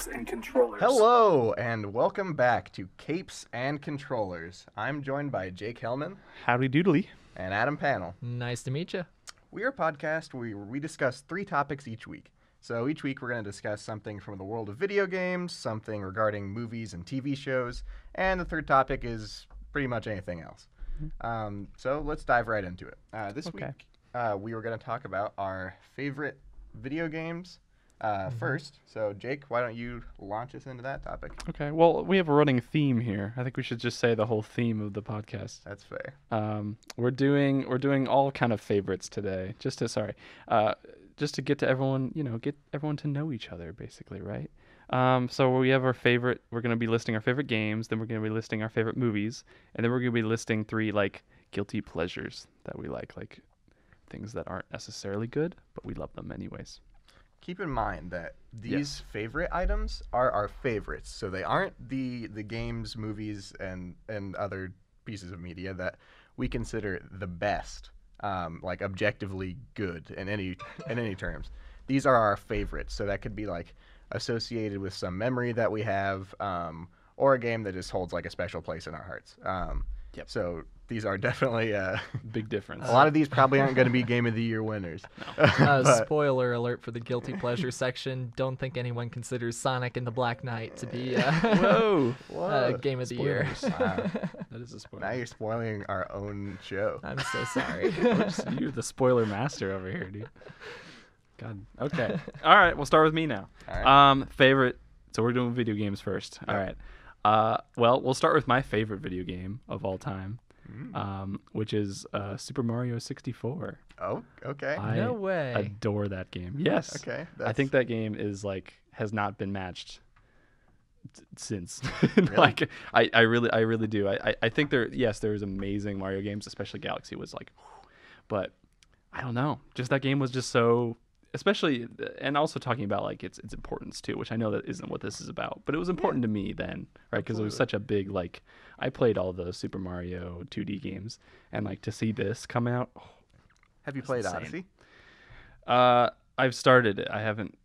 Capes and Controllers. Hello, and welcome back to Capes and Controllers. I'm joined by Jake Helmen Howdy doodly. and Adam Pannel. Nice to meet you. We are a podcast where we discuss 3 topics each week. So each week we're going to discuss something from the world of video games, something regarding movies and TV shows, and the third topic is pretty much anything else. So let's dive right into it. This week we were going to talk about our favorite video games first. So Jake, why don't you launch us into that topic? Okay, well, we have a running theme here. I think we should just say the whole theme of the podcast. That's fair. We're doing all kind of favorites today. Just to get to everyone, get everyone to know each other, basically, right? So we have our favorite. We're going to be listing our favorite games. Then we're going to be listing our favorite movies, and then we're going to be listing 3 guilty pleasures that we like things that aren't necessarily good, but we love them anyways. Keep in mind that these favorite items are our favorites, so they aren't the games, movies, and other pieces of media that we consider the best, objectively good in any terms. These are our favorites, so that could be associated with some memory that we have, or a game that just holds a special place in our hearts. So these are definitely Big difference. a lot of these probably aren't going to be Game of the Year winners. Spoiler alert for the guilty pleasure section. Don't think anyone considers Sonic and the Black Knight to be Whoa! Game of the Year. Wow. That is a spoiler. Now you're spoiling our own show. I'm so sorry. You're the spoiler master over here, dude. God. Okay. All right. We'll start with me now. All right. Favorite. So we're doing video games first. All right. Well, we'll start with my favorite video game of all time, which is Super Mario 64. Oh, okay. No way. I adore that game. Yes. Okay. I think that game is has not been matched since. Really? I really do. I think there's amazing Mario games, especially Galaxy was but I don't know. Just that game was just so, especially, and also talking about its importance too, which I know that isn't what this is about, but it was important to me then, right? Because it was such a big I played all the Super Mario 2D games, and to see this come out. Have you played insane. Odyssey? I've started it. I haven't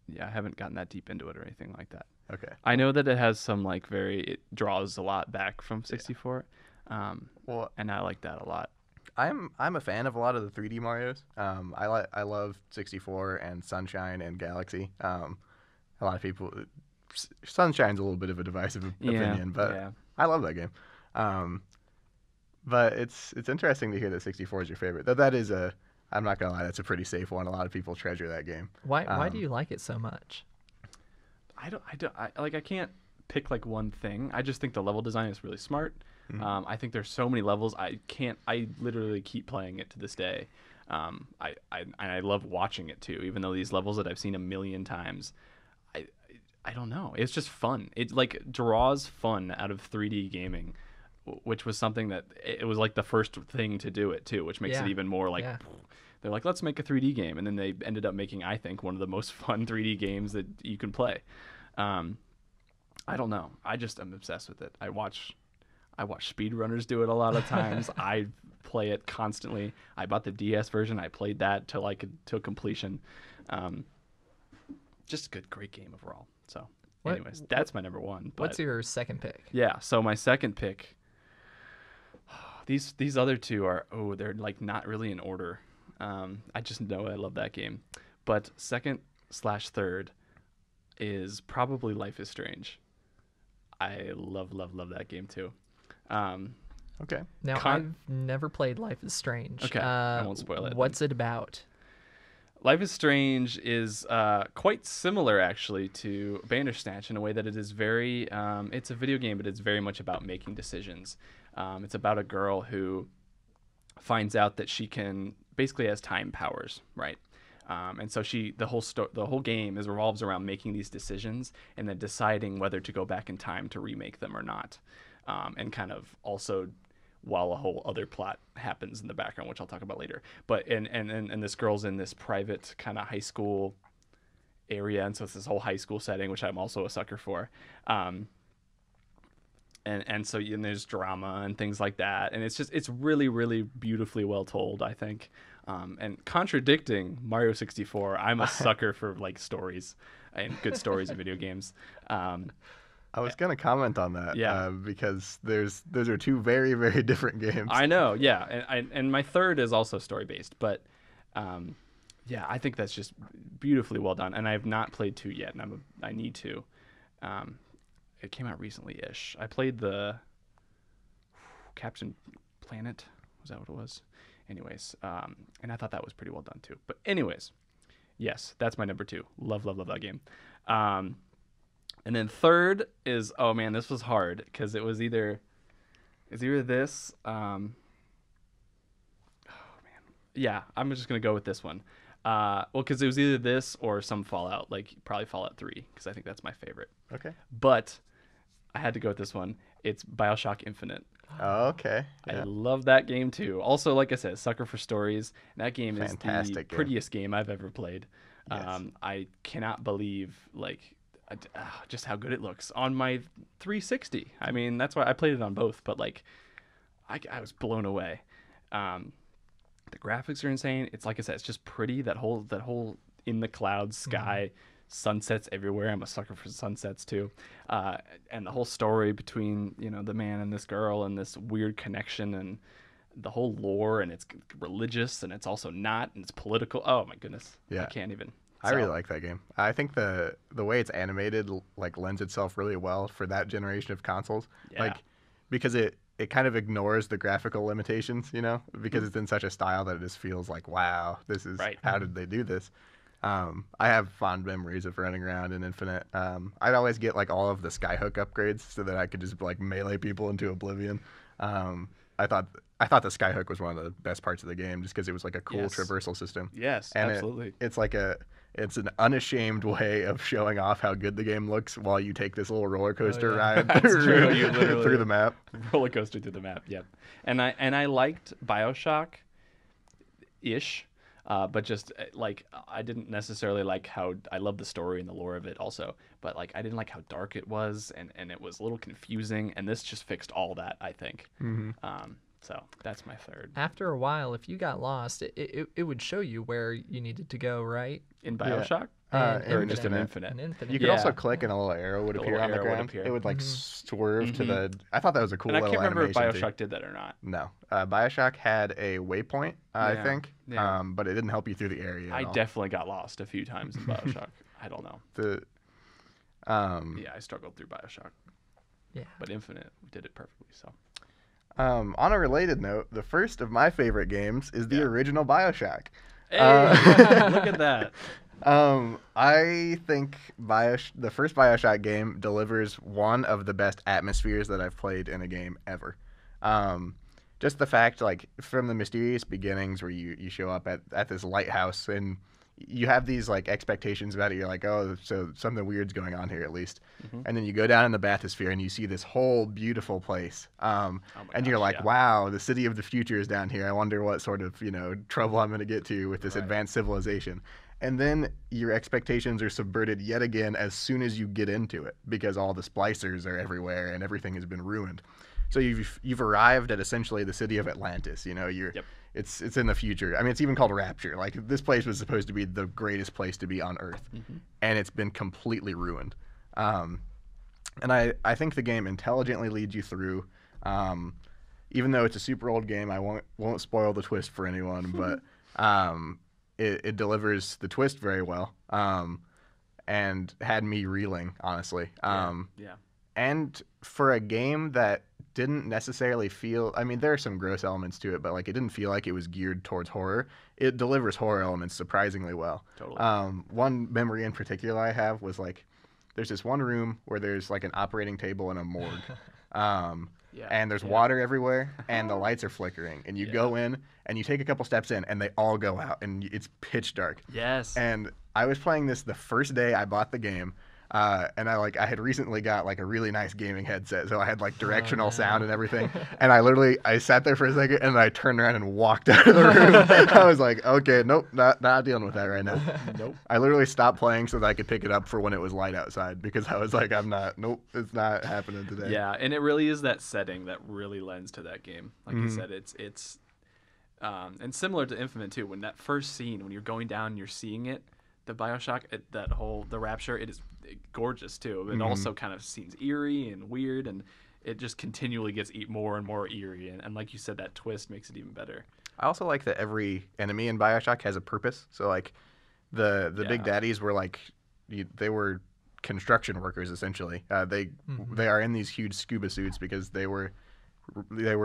gotten that deep into it or anything like that. Okay. I know that it has some it draws a lot back from 64, Well, and I like that a lot. I'm a fan of a lot of the 3D Marios. I love 64 and Sunshine and Galaxy. A lot of people, Sunshine's a little bit of a divisive opinion, but I love that game. But it's interesting to hear that 64 is your favorite. Though that is I'm not gonna lie, that's a pretty safe one. A lot of people treasure that game. Why do you like it so much? I can't pick one thing. I just think the level design is really smart. I think there's so many levels. I literally keep playing it to this day. I love watching it too, even though these levels that I've seen a million times, I don't know. It's just fun. It draws fun out of 3D gaming, which was something that it was the first thing to do it too, which makes it even more they're let's make a 3D game. And then they ended up making, I think, one of the most fun 3D games that you can play. I don't know. I just am obsessed with it. I watch speedrunners do it a lot of times. I play it constantly. I bought the DS version. I played that till completion. Just a great game overall. So, anyways, that's my number one. But, What's your second pick? Yeah, so my second pick, these other 2 are, they're not really in order. I just know I love that game. But second/third is probably Life is Strange. I love that game too. Okay. Now, I've never played Life is Strange. Okay, I won't spoil it. What's it about? Life is Strange is quite similar, actually, to Bandersnatch in a way that it is very... it's a video game, but it's very much about making decisions. It's about a girl who finds out that she basically has time powers, right? And so the whole game revolves around making these decisions and then deciding whether to go back in time to remake them or not. And kind of also while a whole other plot happens in the background, which I'll talk about later. But and this girl's in this private kind of high school area, and so it's this whole high school setting, which I'm also a sucker for. And so there's drama and things like that, and it's really, really beautifully well told, I think. And contradicting Mario 64, I'm a sucker for like stories. and good stories in video games. I was gonna comment on that, Yeah. because those are two very, very different games. I know, yeah, and my third is also story based, but yeah, I think that's just beautifully well done. And I have not played 2 yet, and I need to. It came out recently-ish. I played the Captain Planet. Was that what it was? Anyways, and I thought that was pretty well done too. But anyways, yes, that's my number 2. Love that game. And then third is, oh man, this was hard because it was either this. Oh man, yeah, I'm just gonna go with this one. Well, because it was either this or some Fallout, like probably Fallout 3, because I think that's my favorite. Okay. But I had to go with this one. It's BioShock Infinite. Oh, okay. I Yeah. love that game too. Also, like I said, sucker for stories. That game is the Fantastic game. prettiest game I've ever played. Yes. I cannot believe just how good it looks on my 360. I mean, that's why I played it on both, but like I was blown away. The graphics are insane. It's like I said, it's just pretty. That whole in the clouds sky, sunsets everywhere. I'm a sucker for sunsets too. And the whole story between, the man and this girl and this weird connection and the whole lore, and it's religious and it's also not, and it's political. Oh my goodness. Yeah. I can't even. I really like that game. I think the way it's animated like lends itself really well for that generation of consoles. Yeah. Like because it kind of ignores the graphical limitations, because it's in such a style that it just feels like, wow, this is Right. how did they do this? I have fond memories of running around in Infinite. I'd always get like all of the skyhook upgrades so that I could just like melee people into oblivion. I thought the skyhook was one of the best parts of the game just because it was like a cool Yes. traversal system. Yes, And absolutely. it's an unashamed way of showing off how good the game looks while you take this little roller coaster yeah. ride That's true. You literally- through the map. Roller coaster through the map. Yep. And I liked BioShock ish. But just like I didn't necessarily like how I love the story and the lore of it also, but like I didn't like how dark it was and it was a little confusing, and this just fixed all that, I think. So that's my third. After a while, if you got lost, it would show you where you needed to go, right? In BioShock? And Or just in Infinite. Infinite? In Infinite. You could Yeah. also click and a little arrow would A appear little on the arrow would ground. appear. It would like swerve to the. I thought that was a cool And I little can't remember if animation. BioShock too. did that or not. No, BioShock had a waypoint, I Yeah. think, Yeah. but it didn't help you through the area. I at all. definitely got lost a few times in BioShock. I don't know. Yeah, I struggled through BioShock. Yeah. But Infinite did it perfectly, so. On a related note, the first of my favorite games is the Yeah. original BioShock. Hey, look at that. I think the first BioShock game delivers one of the best atmospheres that I've played in a game ever. Just the fact, like, from the mysterious beginnings where you show up at this lighthouse and you have these, like, expectations about it. You're like, oh, so something weird's going on here at least. And then you go down in the bathysphere and you see this whole beautiful place. And you're gosh, like, yeah. wow, the city of the future is down here. I wonder what sort of, trouble I'm going to get to with this advanced civilization. And then your expectations are subverted yet again as soon as you get into it because all the splicers are everywhere and everything has been ruined. So you've arrived at essentially the city of Atlantis. Yep. It's in the future. I mean, it's even called Rapture. Like, this place was supposed to be the greatest place to be on Earth, and it's been completely ruined. And I think the game intelligently leads you through. Even though it's a super old game, I won't spoil the twist for anyone, but it delivers the twist very well, and had me reeling, honestly. Yeah. And for a game that didn't necessarily feel, I mean, there are some gross elements to it, but like it didn't feel like it was geared towards horror. It delivers horror elements surprisingly well. Totally. One memory in particular I have was like, there's this one room where there's like an operating table and a morgue. And there's water everywhere and the lights are flickering, and you go in and you take a couple steps in and they all go out and it's pitch dark. Yes. And I was playing this the first day I bought the game. And I had recently got like a really nice gaming headset, so I had like directional sound and everything. And I sat there for a second and I turned around and walked out of the room. I was like, okay, nope, not dealing with that right now. Nope. I literally stopped playing so that I could pick it up for when it was light outside because I was like, it's not happening today. Yeah, and it really is that setting that really lends to that game. Like you said, it's and similar to Infinite too. When that first scene, when you're going down and you're seeing it, the Bioshock, the Rapture, it is gorgeous too. It also kind of seems eerie and weird, and it just continually gets more and more eerie. And like you said, that twist makes it even better. I also like that every enemy in Bioshock has a purpose. So like the big daddies were like they were construction workers essentially. They are in these huge scuba suits because they were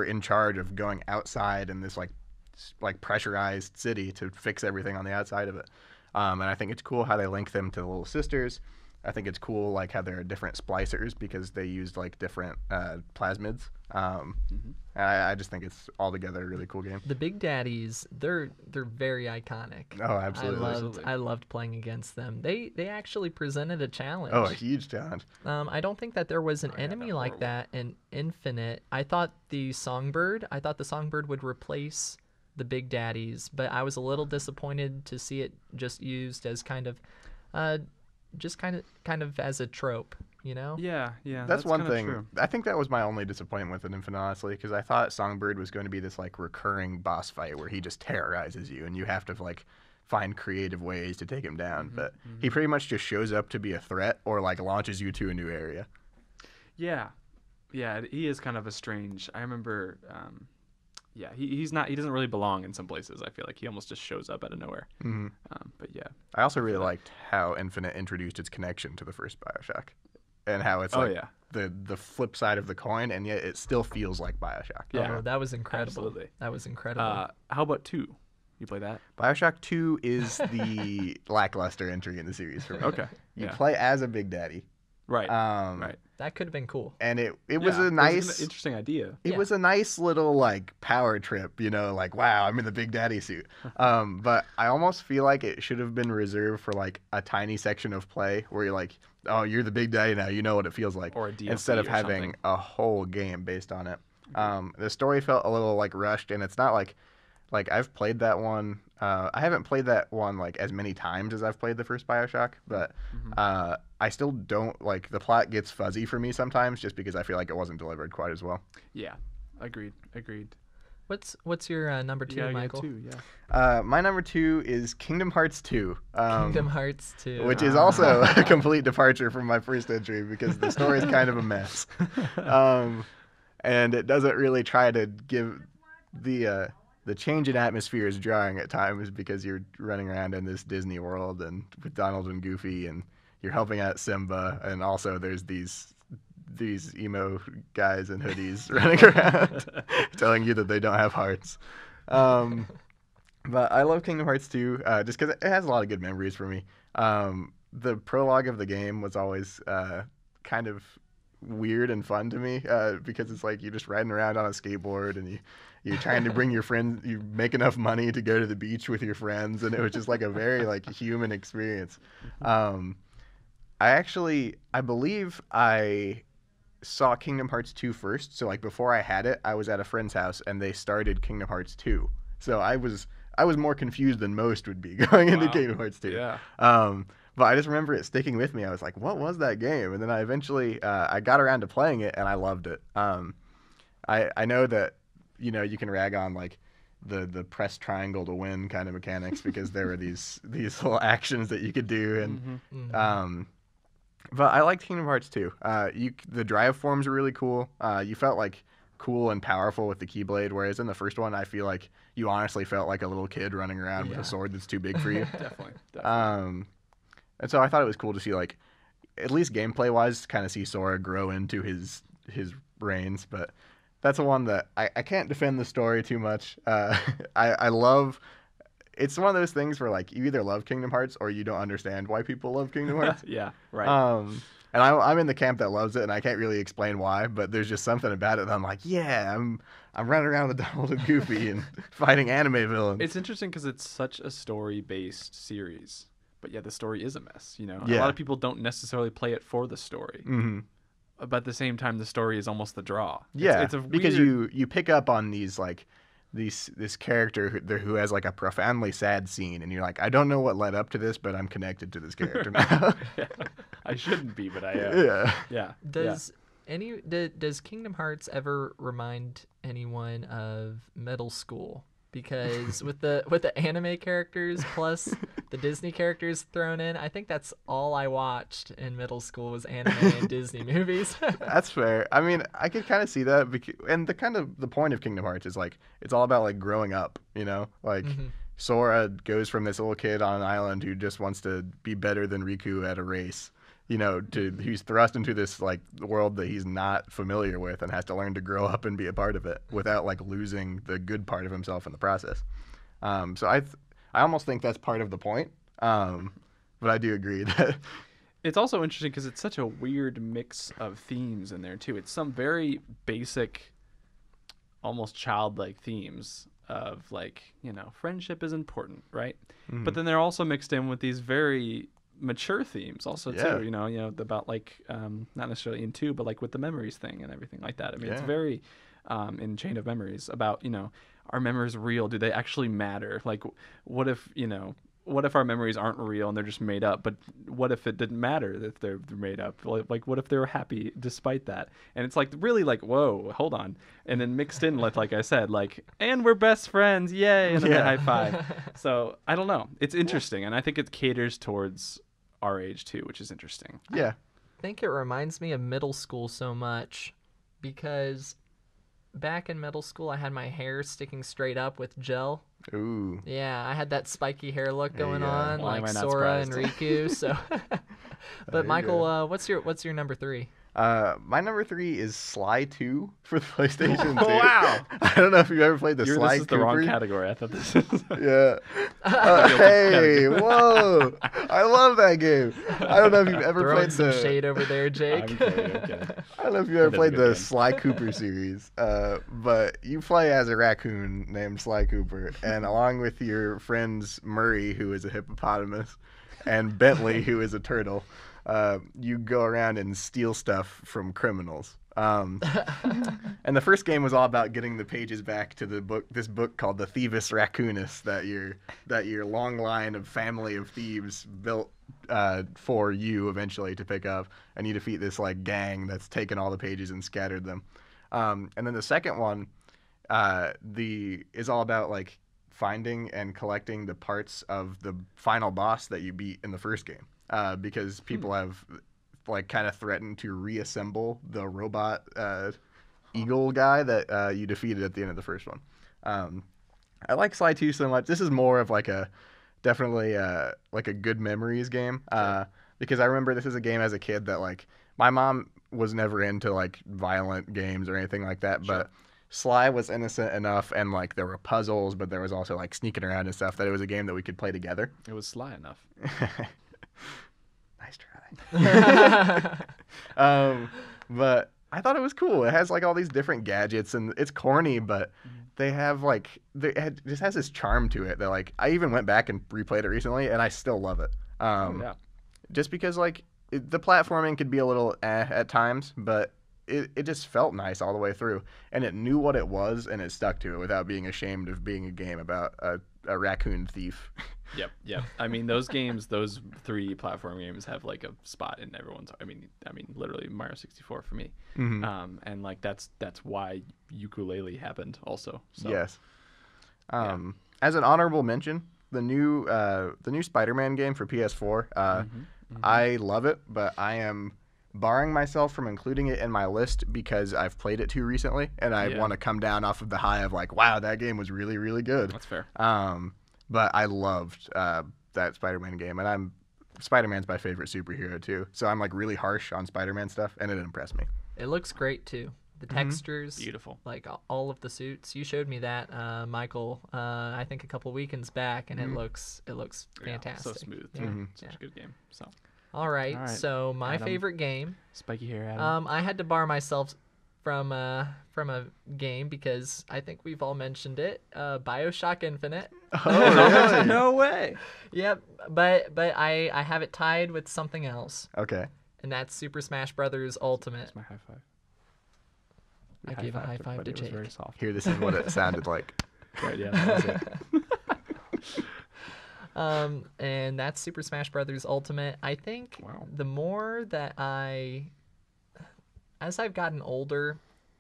in charge of going outside in this like pressurized city to fix everything on the outside of it. And I think it's cool how they link them to the little sisters. I think it's cool like how there are different splicers because they used like different plasmids. And I just think it's altogether a really cool game. The Big Daddies, they're very iconic. Oh, absolutely. I loved playing against them. They actually presented a challenge. Oh, a huge challenge. I don't think that there was an enemy like that in Infinite. I thought the Songbird would replace the Big Daddies, but I was a little disappointed to see it just used as kind of as a trope, you know? Yeah. That's one thing. True. I think that was my only disappointment with it, Infinite, honestly, because I thought Songbird was going to be this like recurring boss fight where he just terrorizes you, and you have to like find creative ways to take him down. But he pretty much just shows up to be a threat or like launches you to a new area. Yeah, he is kind of a strange. I remember. He's not. He doesn't really belong in some places. I feel like he almost just shows up out of nowhere. But yeah, I also really liked how Infinite introduced its connection to the first Bioshock, and how it's the flip side of the coin, and yet it still feels like Bioshock. Yeah, that was incredible. Absolutely. That was incredible. How about 2? You play that? Bioshock 2 is the lackluster entry in the series for me. Okay. You play as a Big Daddy. Right. Right. That could have been cool. And it was a nice, interesting idea. It was a nice little like power trip, you know, like wow, I'm in the Big Daddy suit. But I almost feel like it should have been reserved for like a tiny section of play where you're like, oh, you're the Big Daddy now, you know what it feels like, or a DLC instead of having something. a whole game based on it. The story felt a little like rushed, and it's not like I've played that one. I haven't played that one like as many times as I've played the first Bioshock, but I still don't like the plot gets fuzzy for me sometimes just because I feel like it wasn't delivered quite as well. Yeah, agreed. What's your number 2, Michael? My number 2 is Kingdom Hearts 2. Kingdom Hearts 2. Which is also a complete departure from my first entry because the story is kind of a mess. And it doesn't really try to give the change in atmosphere is jarring at times because you're running around in this Disney world and with Donald and Goofy, and you're helping out Simba, and also there's these emo guys in hoodies running around telling you that they don't have hearts. But I love Kingdom Hearts 2 just because it has a lot of good memories for me. The prologue of the game was always kind of weird and fun to me because it's like you're just riding around on a skateboard and you're trying to bring your friends, you make enough money to go to the beach with your friends, and it was just like a very like human experience. I believe I saw Kingdom Hearts 2 first, so like before I had it, I was at a friend's house and they started Kingdom Hearts 2. So I was more confused than most would be going into Kingdom Hearts 2. Yeah. But I just remember it sticking with me. I was like, what was that game? And then I eventually I got around to playing it and I loved it. I know that, you know, you can rag on like the press triangle to win kind of mechanics because there were these little actions that you could do, and but I liked Kingdom Hearts 2. The drive forms are really cool. You felt like cool and powerful with the Keyblade, whereas in the first one I feel like you honestly felt like a little kid running around with a sword that's too big for you. Definitely. And so I thought it was cool to see, like, at least gameplay wise, kind of see Sora grow into his reigns, but that's a one that I can't defend the story too much. I love. It's one of those things where like you either love Kingdom Hearts or you don't understand why people love Kingdom Hearts. Yeah, right. And I'm in the camp that loves it, and I can't really explain why, but there's just something about it that I'm like, yeah, I'm running around with Donald and Goofy and fighting anime villains. It's interesting because it's such a story-based series, but yeah, the story is a mess. You know, Yeah. A lot of people don't necessarily play it for the story. Mm-hmm. But at the same time, the story is almost the draw. Yeah, it's a because weird... you pick up on these like this character who has like a profoundly sad scene, and you're like, I don't know what led up to this, but I'm connected to this character now. Yeah. I shouldn't be, but I am. Yeah. Does Kingdom Hearts ever remind anyone of middle school? because with the anime characters plus the Disney characters thrown in, I think that's all I watched in middle school was anime and Disney movies. That's fair. I mean, I could kind of see that, and the point of Kingdom Hearts is like it's all about like growing up, you know, like. Sora goes from this little kid on an island who just wants to be better than Riku at a race, you know, to he's thrust into this like world that he's not familiar with and has to learn to grow up and be a part of it without like losing the good part of himself in the process. So I almost think that's part of the point. But I do agree that it's also interesting because it's such a weird mix of themes in there too. It's some very basic, almost childlike themes of like, you know, friendship is important, right? But then they're also mixed in with these very mature themes also too, you know, about like not necessarily in 2, but like with the memories thing and everything like that. I mean, it's very in Chain of Memories about, you know, are memories real? Do they actually matter? Like what if our memories aren't real and they're just made up? But what if it didn't matter if they're made up? Like, what if they were happy despite that? And it's like really like, whoa, hold on. And then mixed in with, like I said, like, and we're best friends, yay, and then a high five. So I don't know. It's interesting, and I think it caters towards our age too, which is interesting. Yeah. I think it reminds me of middle school so much because back in middle school, I had my hair sticking straight up with gel. Ooh. Yeah, I had that spiky hair look going on, Why like am I not Sora and surprised? Riku. So, but Michael, what's your number 3? My number 3 is Sly 2 for the PlayStation 2. Wow. I don't know if you've ever played the Sly This is the wrong Cooper. category. I thought this was... Yeah. Hey, whoa! I love that game. I don't know if you've ever Throwing played some the. shade over there, Jake. I'm kidding. I don't know if you ever That is a played good the game. Sly Cooper series, but you play as a raccoon named Sly Cooper, and along with your friends Murray, who is a hippopotamus, and Bentley, who is a turtle, you go around and steal stuff from criminals. And the first game was all about getting the pages back to this book called the Thievis Raccoonus that your long line of family of thieves built for you eventually to pick up, and you defeat this like gang that's taken all the pages and scattered them. And then the second one is all about like finding and collecting the parts of the final boss that you beat in the first game, because people have like kind of threatened to reassemble the robot eagle guy that you defeated at the end of the first one. I like Sly 2 so much. This is more of like definitely like a good memories game, because I remember this is a game as a kid that like my mom was never into like violent games or anything like that, but Sly was innocent enough, and like there were puzzles, but there was also like sneaking around and stuff, that it was a game that we could play together. It was sly enough. Nice try. But I thought it was cool. It has like all these different gadgets, and it's corny, but they have like it just has this charm to it that like I even went back and replayed it recently, and I still love it. Just because like the platforming could be a little at times, but it just felt nice all the way through, and it knew what it was, and it stuck to it without being ashamed of being a game about a raccoon thief. Yep. I mean, those games, those 3 platform games have like a spot in everyone's. I mean, literally Mario 64 for me. And like that's why Ukulele happened also. So. Yes. As an honorable mention, the new Spider-Man game for PS4. I love it, but I am barring myself from including it in my list because I've played it too recently, and I want to come down off of the high of like, wow, that game was really, really good. That's fair. But I loved that Spider-Man game, and Spider-Man's my favorite superhero too, so I'm like really harsh on Spider-Man stuff, and it impressed me. It looks great too. The textures, beautiful. Like all of the suits. You showed me that, Michael. I think a couple weekends back, and it looks fantastic. So smooth. Such a good game. So. All right. So my Adam. favorite game. Spiky hair, Adam. I had to bar myself from a game because I think we've all mentioned it. BioShock Infinite. Oh, really? No way. Yep. But I have it tied with something else. Okay. And that's Super Smash Brothers Ultimate. That's my high five. I gave a high five but to it was Jake. very soft. Here, this is what it sounded like. Right, yeah, that was it. And that's Super Smash Brothers Ultimate. I think the more that as I've gotten older,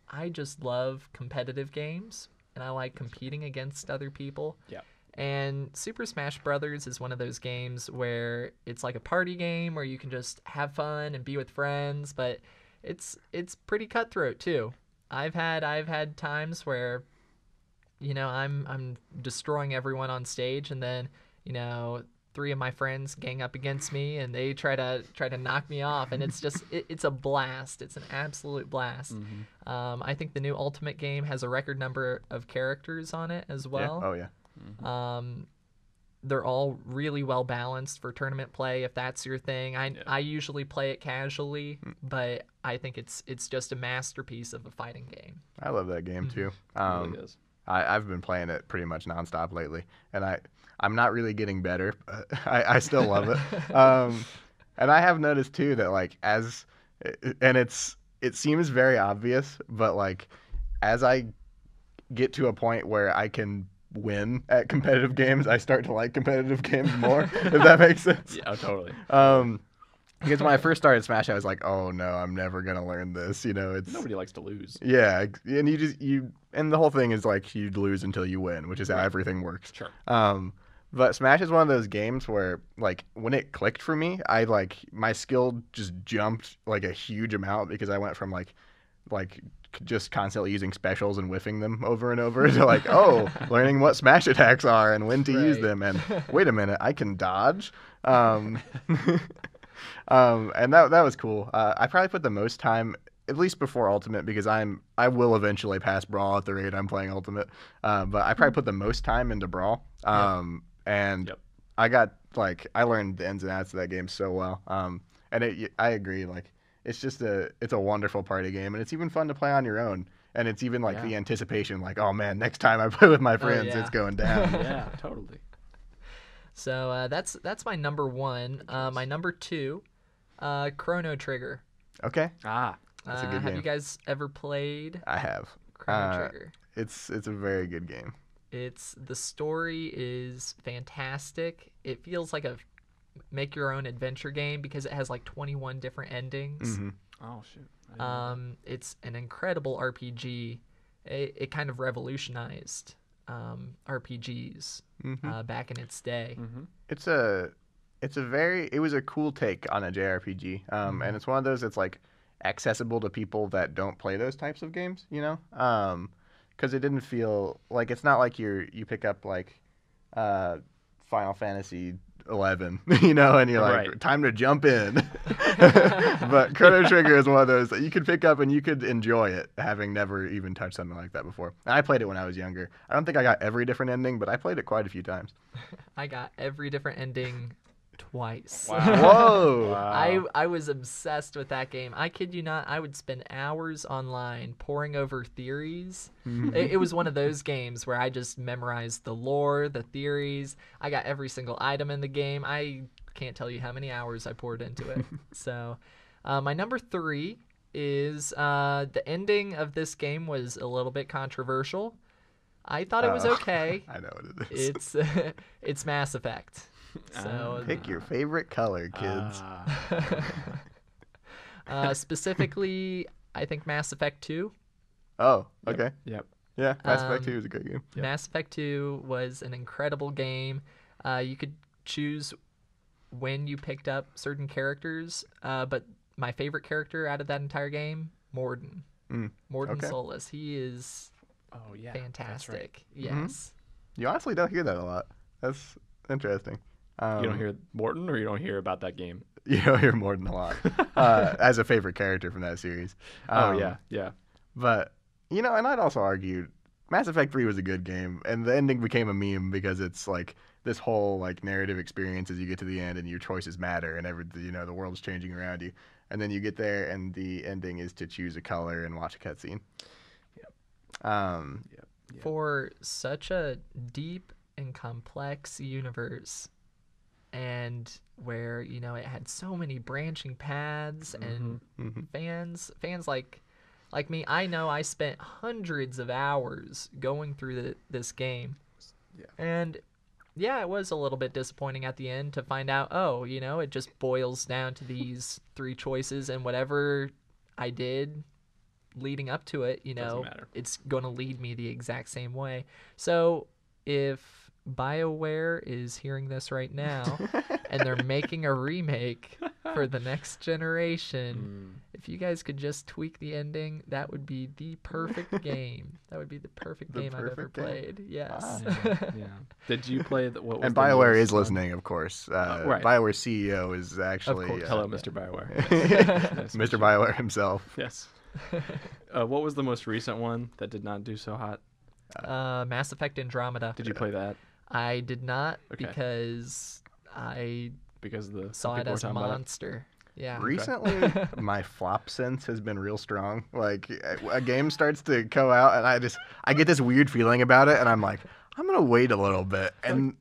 I just love competitive games. and I like competing against other people. Yeah. And Super Smash Brothers is one of those games where it's like a party game where you can just have fun and be with friends, but it's pretty cutthroat too. I've had times where, you know, I'm destroying everyone on stage, and then, you know, 3 of my friends gang up against me and they try to knock me off, and it's just it's a blast. It's an absolute blast. I think the new Ultimate game has a record number of characters on it as well. Yeah. Oh yeah. They're all really well balanced for tournament play if that's your thing. I usually play it casually, but I think it's just a masterpiece of a fighting game. I love that game too. It really is. I've been playing it pretty much nonstop lately, and I'm not really getting better, but I still love it. And I have noticed too that like it seems very obvious, but like as I get to a point where I can win at competitive games, I start to like competitive games more, if that makes sense. Yeah, totally. Because when I first started Smash, I was like, "Oh no, I'm never gonna learn this." You know, it's Nobody likes to lose. yeah, and and the whole thing is like you lose until you win, which is how everything works. Sure. But Smash is one of those games where like when it clicked for me, I like my skill just jumped like a huge amount because I went from like just constantly using specials and whiffing them over and over to like, oh, learning what smash attacks are and when to use them, and wait a minute, I can dodge. And that was cool. I probably put the most time, at least before Ultimate, because I will eventually pass Brawl at the rate I'm playing Ultimate. But I probably put the most time into Brawl. And I got I learned the ins and outs of that game so well. And I agree, like it's a wonderful party game, and it's even fun to play on your own. And it's even like the anticipation, like, oh man, next time I play with my friends, it's going down. Yeah, totally. So that's my number 1. My number 2, Chrono Trigger. Okay. That's a good game. Have you guys ever played? I have. Chrono Trigger. It's a very good game. The story is fantastic. It feels like a make your own adventure game because it has like 21 different endings. Mm-hmm. Oh shoot. It's an incredible RPG. It kind of revolutionized RPGs back in its day. It was a cool take on a JRPG. And it's one of those that's like accessible to people that don't play those types of games, you know? Because it didn't feel like, it's not like you pick up like Final Fantasy 11, you know, and you're like, time to jump in. But Chrono Trigger is one of those that you could pick up and you could enjoy it, having never even touched something like that before. And I played it when I was younger. I don't think I got every different ending, but I played it quite a few times. I got every different ending twice. Wow. Whoa. Wow. I was obsessed with that game. I kid you not, I would spend hours online poring over theories. It was one of those games where I just memorized the lore, the theories. I got every single item in the game. I can't tell you how many hours I poured into it. So my number 3 is the ending of this game was a little bit controversial. I thought it was okay. I know what it is. It's Mass Effect. So pick your favorite color, kids. Specifically, I think Mass Effect 2. Oh, okay. Yep. Yeah, Mass Effect 2 is a great game. Yep. Mass Effect 2 was an incredible game. You could choose when you picked up certain characters, but my favorite character out of that entire game, Morden. Morden Solus. He is fantastic. Yes. Mm-hmm. You honestly don't hear that a lot. That's interesting. You don't hear Morton, or you don't hear about that game? You don't hear Morden a lot as a favorite character from that series. Yeah. But, you know, and I'd also argue Mass Effect 3 was a good game, and the ending became a meme because it's like this whole like narrative experience as you get to the end and your choices matter and the world's changing around you. And then you get there and the ending is to choose a color and watch a cutscene. Yep. For such a deep and complex universe, and where it had so many branching paths and fans like me, I know I spent hundreds of hours going through this game, and it was a little bit disappointing at the end to find out it just boils down to these 3 choices, and whatever I did leading up to it, you Doesn't know, matter. it's going to lead me the exact same way. So if BioWare is hearing this right now and they're making a remake for the next generation, if you guys could just tweak the ending, that would be the perfect game. That would be the perfect game I've ever played. Yes. Yeah. Did you play what was And the BioWare newest is one? listening, of course. Right. BioWare CEO is actually course. Hello, Mr. BioWare. Yes. Nice to meet Mr. you. BioWare himself. Yes. What was the most recent one that did not do so hot? Mass Effect Andromeda. Did you play that? I did not Okay. because I Because the saw it people were as a talking about it? monster. Yeah. Recently, my flop sense has been real strong. Like, a game starts to go out, and I get this weird feeling about it, and I'm like, I'm gonna wait a little bit. And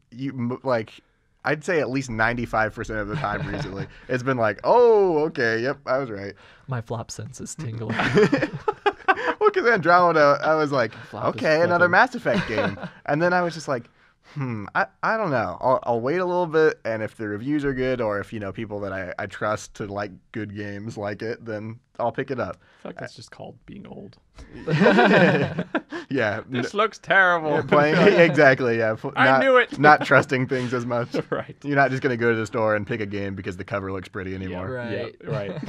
I'd say at least 95% of the time recently, it's been like, oh, okay, yep, I was right. My flop sense is tingling. Well, because Andromeda, I was like, Flop is okay, another flipping. Mass Effect game. And then I was just like, I don't know. I'll wait a little bit, and if the reviews are good, or if, people that I trust to like good games like it, then I'll pick it up. I feel like that's just called being old. Yeah. This looks terrible. Yeah, playing exactly, yeah. I knew it. Not trusting things as much. Right. You're not just gonna go to the store and pick a game because the cover looks pretty anymore. Right. Yep, right.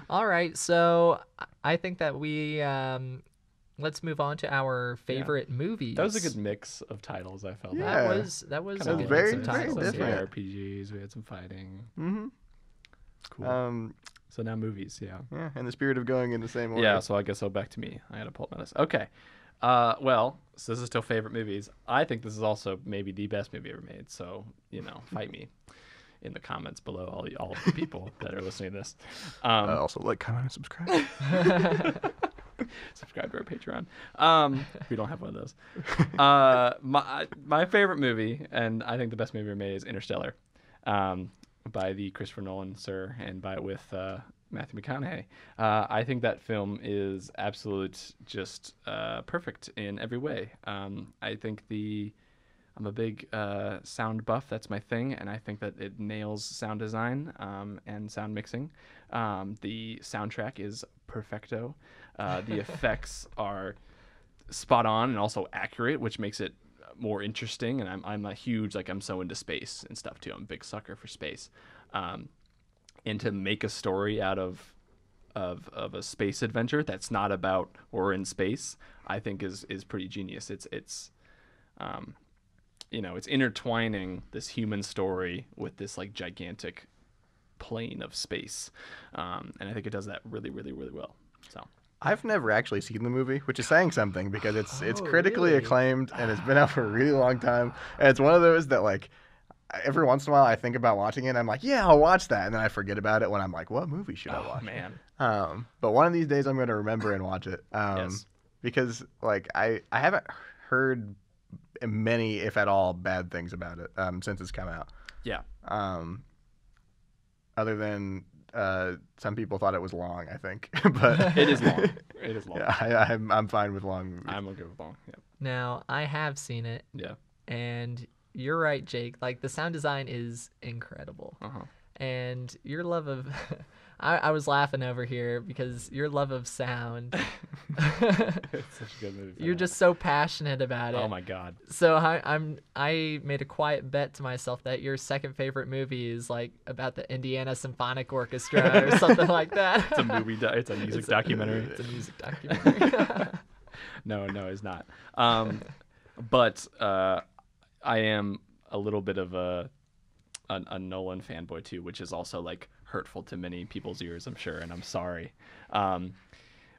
All right, so I think that we let's move on to our favorite movies. That was a good mix of titles, I felt. Yeah. That was Kinda a good very- mix of very titles. different. Yeah. RPGs, we had some fighting. Mm-hmm. Cool. So now movies, yeah. Yeah, in the spirit of going in the same order. Yeah, so I guess back to me. I had to pull up my list. Okay. Well, so this is still favorite movies. I think this is also maybe the best movie ever made. So, fight me in the comments below, all of the people that are listening to this. Also, like, comment, and subscribe. Subscribe to our Patreon. We don't have one of those. My favorite movie, and I think the best movie ever made, is Interstellar, by the Christopher Nolan sir, and with Matthew McConaughey. I think that film is absolute, just perfect in every way. I think I'm a big sound buff. That's my thing, and I think that it nails sound design and sound mixing. The soundtrack is perfecto. The effects are spot on and also accurate, which makes it more interesting. And I'm a huge, I'm so into space and stuff too. I'm a big sucker for space. And to make a story out of a space adventure that's not about or in space, I think is pretty genius. It's intertwining this human story with this gigantic plane of space, and I think it does that really, really, really well. So I've never actually seen the movie, which is saying something because it's Oh, critically really? acclaimed and it's been out for a really long time. And it's one of those that every once in a while I think about watching it and I'm like, yeah, I'll watch that, and then I forget about it when I'm like, what movie should I watch? man, But one of these days I'm going to remember and watch it. Yes. Because I haven't heard many, if at all, bad things about it since it's come out. yeah, Other than some people thought it was long, I think. But it is long. It is long. Yeah, I'm fine with long movies. I'm okay with long. Yeah, Now, I have seen it, yeah. and you're right, Jake. The sound design is incredible. Uh-huh. And your love of I was laughing over here because your love of sound, It's such a good movie. for you're that. just so passionate about it. Oh my god. So I made a quiet bet to myself that your second favorite movie is about the Indiana Symphonic Orchestra or something like that. It's a movie. It's a music documentary. It's a music documentary. No, it's not. But I am a little bit of a Nolan fanboy too, which is also hurtful to many people's ears, I'm sure, and I'm sorry.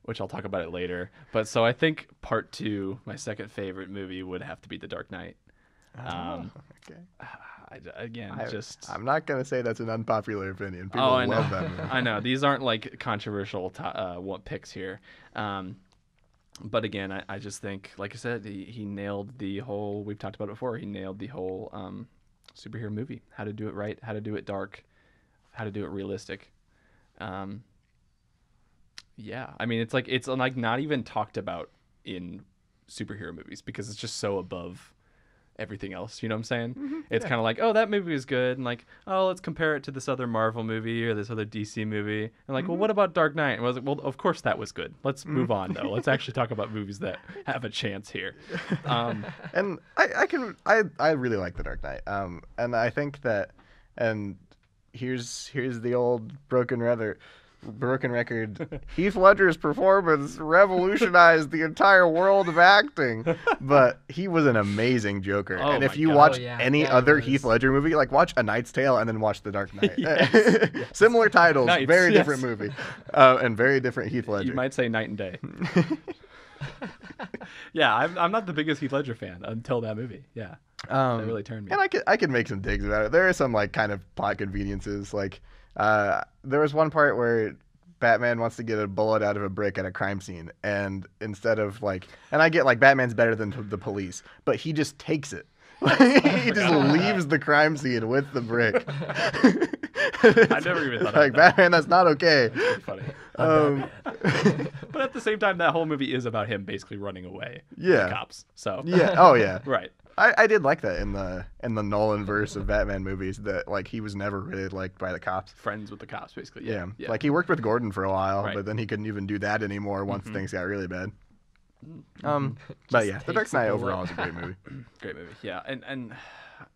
Which I'll talk about it later. But so I think part two, my second favorite movie, would have to be The Dark Knight. Okay. I'm not gonna say that's an unpopular opinion. People I know. love that movie. I know these aren't controversial picks here. But again, I just think, like I said, he nailed the whole. We've talked about it before. He nailed the whole superhero movie. How to do it right. How to do it dark. How to do it realistic. Yeah, I mean, it's not even talked about in superhero movies because it's just so above everything else. You know what I'm saying? It's kind of like, oh, that movie is good, and like, oh, let's compare it to this other Marvel movie or this other DC movie, and like, well, what about Dark Knight? And I was like, well, of course that was good. Let's move on though. Let's actually talk about movies that have a chance here. And I really like The Dark Knight. And I think that, and here's the old broken record. Heath Ledger's performance revolutionized the entire world of acting, but he was an amazing Joker. Oh and if my you God. watch Oh, yeah. any Yeah, other he was. Heath Ledger movie, like watch A Knight's Tale and then watch The Dark Knight. Yes. Similar titles, Knights, very yes. different movie, and very different Heath Ledger. You might say night and day. Yeah, I'm not the biggest Heath Ledger fan until that movie. Yeah, that really turned me. And I could make some digs about it. There are some like kind of plot conveniences. Like there was one part where Batman wants to get a bullet out of a brick at a crime scene, and instead of like, and I get like Batman's better than the police, but he just takes it. He just leaves the crime scene with the brick. I never even thought like of that. Batman, that's not okay. Pretty funny. But at the same time, that whole movie is about him basically running away from Yeah. the cops. So Yeah. Oh yeah. right. I did like that in the Nolan verse of Batman movies, that like he was never really liked by the cops. Friends with the cops, basically. Yeah. Yeah. Like he worked with Gordon for a while, Right. but then he couldn't even do that anymore once things got really bad. But yeah, The Dark takes a Knight bullet. overall is a great movie. Great movie. Yeah. And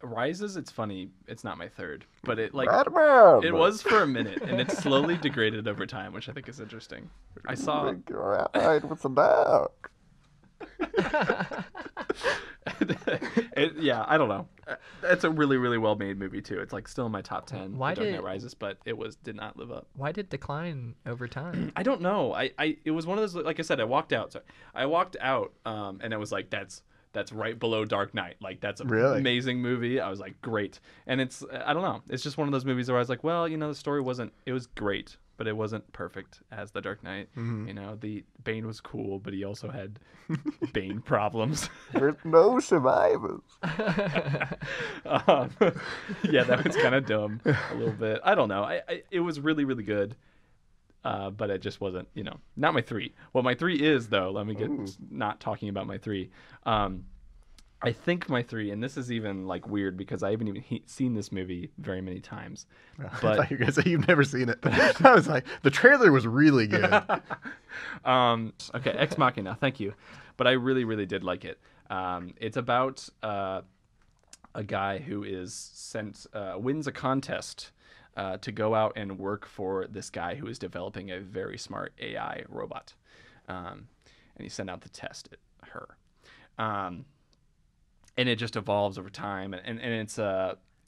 Rises, it's funny. It's not my third, but it like Batman! it was for a minute, and it slowly degraded over time, which I think is interesting. I saw. What's about? Yeah, I don't know. It's a really, really well made movie too. It's like still in my top 10. Why The Dark did- Knight Rises, but it did not live up. Why did it decline over time? I don't know. It was one of those, like I said, I walked out. So I walked out, and I was like, that's right below Dark Knight. Like that's an Really? amazing movie. I was like, great. And I don't know. It's just one of those movies where I was like, well, the story it was great, but it wasn't perfect as The Dark Knight. The Bane was cool, but he also had Bane problems. There's no survivors. Yeah, that was kind of dumb a little bit. I don't know. It was really, really good. But it just wasn't, not my 3. What my 3 is, though, let me get not talking about my 3. I think my 3, and this is even like weird because I haven't even seen this movie very many times. I But thought you were gonna say you've never seen it. I was like, the trailer was really good. okay, Ex Machina, thank you. But I really, really did like it. It's about a guy who is wins a contest to go out and work for this guy who is developing a very smart AI robot. And he sent out to test her. And it just evolves over time. And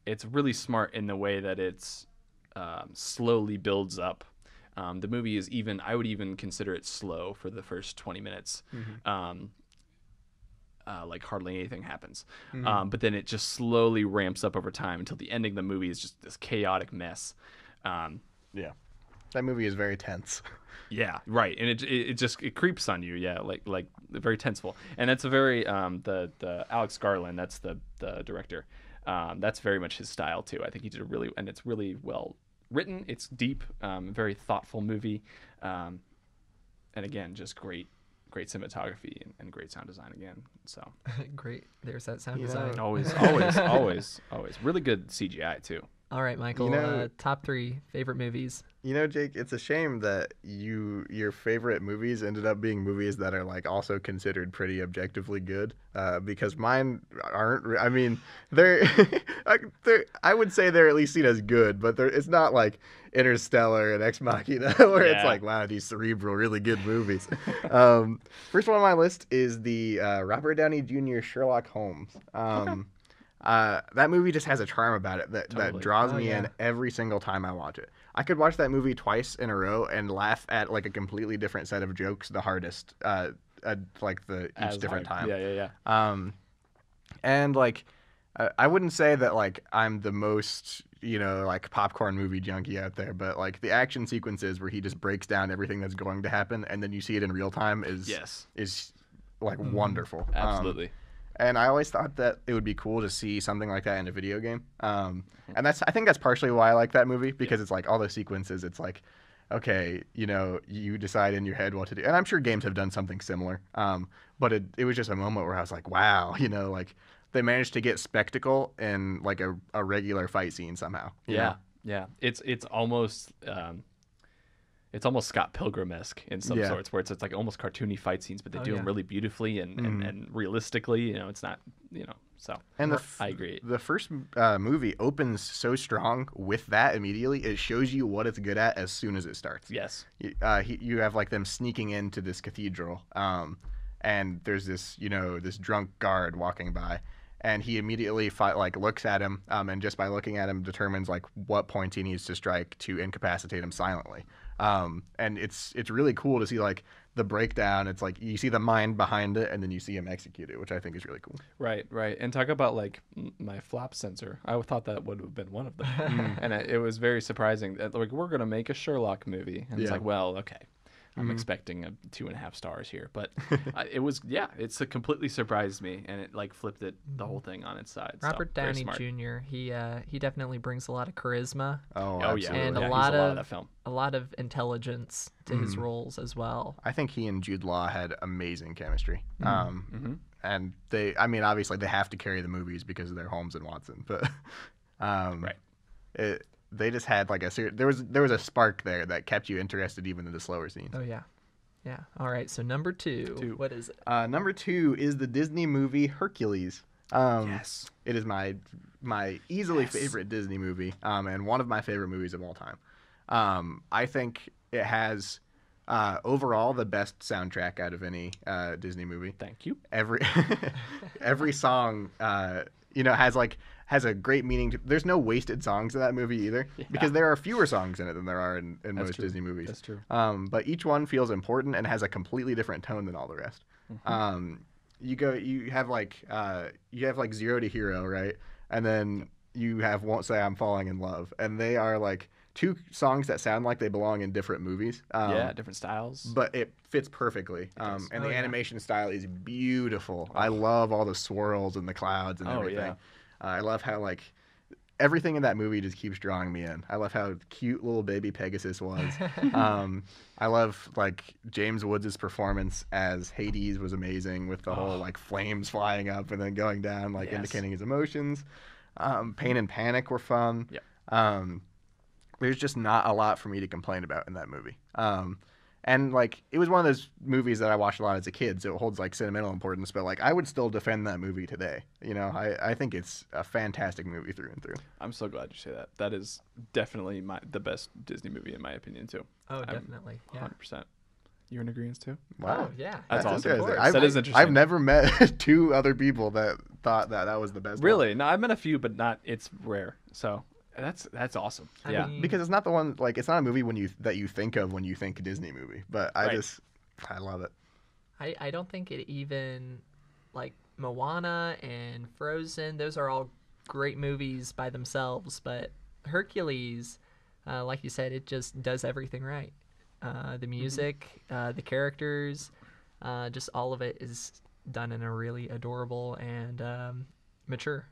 it's really smart in the way that it's slowly builds up. The movie is I would even consider it slow for the first 20 minutes. Like hardly anything happens. But then it just slowly ramps up over time until the ending of the movie is just this chaotic mess. Yeah, that movie is very tense. Yeah, right. And it creeps on you. Yeah, like very tenseful. And that's a very the Alex Garland, that's the director. That's very much his style too. I think he did and it's really well written. It's deep, very thoughtful movie. And again, just great cinematography and great sound design again. So Great. There's that sound design. always really good CGI too. All right, Michael. You know- Top 3 favorite movies. Jake, it's a shame that your favorite movies ended up being movies that are like also considered pretty objectively good, because mine aren't. I mean, they're I would say they're at least seen as good, but it's not like Interstellar and Ex Machina where it's Yeah. like, wow, these cerebral, really good movies. First one on my list is the Robert Downey Jr. Sherlock Holmes. That movie just has a charm about it that Totally. draws Oh, me yeah. in every single time I watch it. I could watch that movie twice in a row and laugh at like a completely different set of jokes the hardest, like each As different hard. time. Yeah. And like, I wouldn't say that like I'm the most, like popcorn movie junkie out there, but like the action sequences where he just breaks down everything that's going to happen and then you see it in real time is like wonderful. Absolutely. And I always thought that it would be cool to see something like that in a video game. And I think that's partially why I like that movie, because it's like all those sequences, it's like, okay, you decide in your head what to do. And I'm sure games have done something similar. But it was just a moment where I was like, wow, like they managed to get spectacle in like a regular fight scene somehow. you know? Yeah. It's almost Scott Pilgrim-esque in some sorts, where it's like almost cartoony fight scenes, but they do them really beautifully and realistically. You know, it's not, you know, so. And I agree. The first movie opens so strong with that immediately. It shows you what it's good at as soon as it starts. Yes. You have like them sneaking into this cathedral, and there's this this drunk guard walking by, and he immediately looks at him, and just by looking at him determines like what point he needs to strike to incapacitate him silently. And it's really cool to see like the breakdown. It's like you see the mind behind it, and then you see him execute it, which I think is really cool. Right. And talk about like my flop sensor. I thought that would have been one of them, and it was very surprising that like we're gonna make a Sherlock movie, and it's like, well, okay. I'm expecting a 2.5 stars here, but it's completely surprised me, and it like flipped the whole thing on its side. Robert so, Downey Jr. He definitely brings a lot of charisma. Oh yeah, and a lot of that film. A lot of intelligence to his roles as well. I think he and Jude Law had amazing chemistry. And obviously they have to carry the movies because they're Holmes and Watson, but they just had like there was a spark there that kept you interested even in the slower scenes. Oh yeah. All right, so number two. What is it? Number 2 is the Disney movie Hercules. Yes. It is my easily favorite Disney movie, and one of my favorite movies of all time. I think it has overall the best soundtrack out of any Disney movie. Thank you. Every song has a great meaning. There's no wasted songs in that movie either, because there are fewer songs in it than there are in most Disney movies. That's true. But each one feels important and has a completely different tone than all the rest. You have like 0 to Hero, right? And then you have Won't Say I'm Falling in Love, and they are like 2 songs that sound like they belong in different movies. Different styles. But it fits perfectly. And the animation style is beautiful. I love all the swirls and the clouds and everything. Yeah. I love how like everything in that movie just keeps drawing me in. I love how cute little baby Pegasus was. I love like James Woods' performance as Hades was amazing, with the whole like flames flying up and then going down, like indicating his emotions. Pain and Panic were fun. There's just not a lot for me to complain about in that movie. And like it was one of those movies that I watched a lot as a kid, so it holds like sentimental importance. But like I would still defend that movie today. I think it's a fantastic movie through and through. I'm so glad you say that. That is definitely the best Disney movie in my opinion too. Oh, definitely. 100%. You're in agreement too? Wow. Oh, yeah. That's awesome. Interesting. That is interesting. I've never met 2 other people that thought that was the best. Really? one. No, I've met a few, but it's rare. So that's awesome. I mean, because it's not the one, like it's not a movie that you think of when you think Disney movie, but I love it. I don't think it even, like Moana and Frozen, those are all great movies by themselves, but Hercules, like you said, it just does everything right. The music, the characters, just all of it is done in a really adorable and mature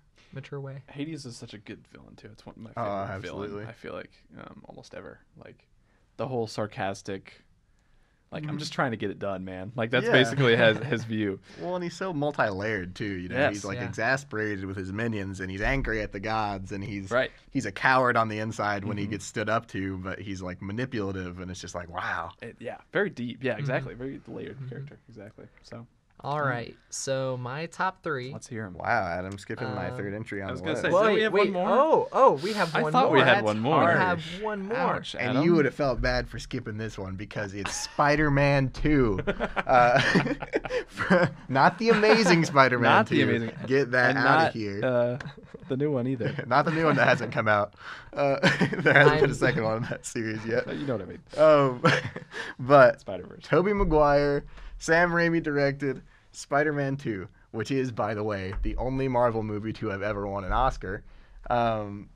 way. Hades is such a good villain too. It's one of my favorite villains. I feel like almost ever. Like the whole sarcastic, like I'm just trying to get it done, man. Like that's basically his view. Well, and he's so multi-layered too. He's like exasperated with his minions, and he's angry at the gods, and he's a coward on the inside when he gets stood up to, but he's like manipulative, and it's just like wow. Very deep. Yeah, exactly. Very layered character. Exactly. So. All right, so my top 3. Let's hear him. Wow, Adam skipping my third entry on the list. Say, we have one more? Oh, we have one more. I thought we had one more. We have one more. Ouch, and you would have felt bad for skipping this one because it's Spider-Man 2. Not the Amazing Spider-Man Not 2. The amazing. Get that out of here. The new one either. Not the new one that hasn't come out. There hasn't been a second one in that series yet. You know what I mean. But Spider-Verse. Tobey Maguire, Sam Raimi directed Spider-Man 2, which is, by the way, the only Marvel movie to have ever won an Oscar. I'm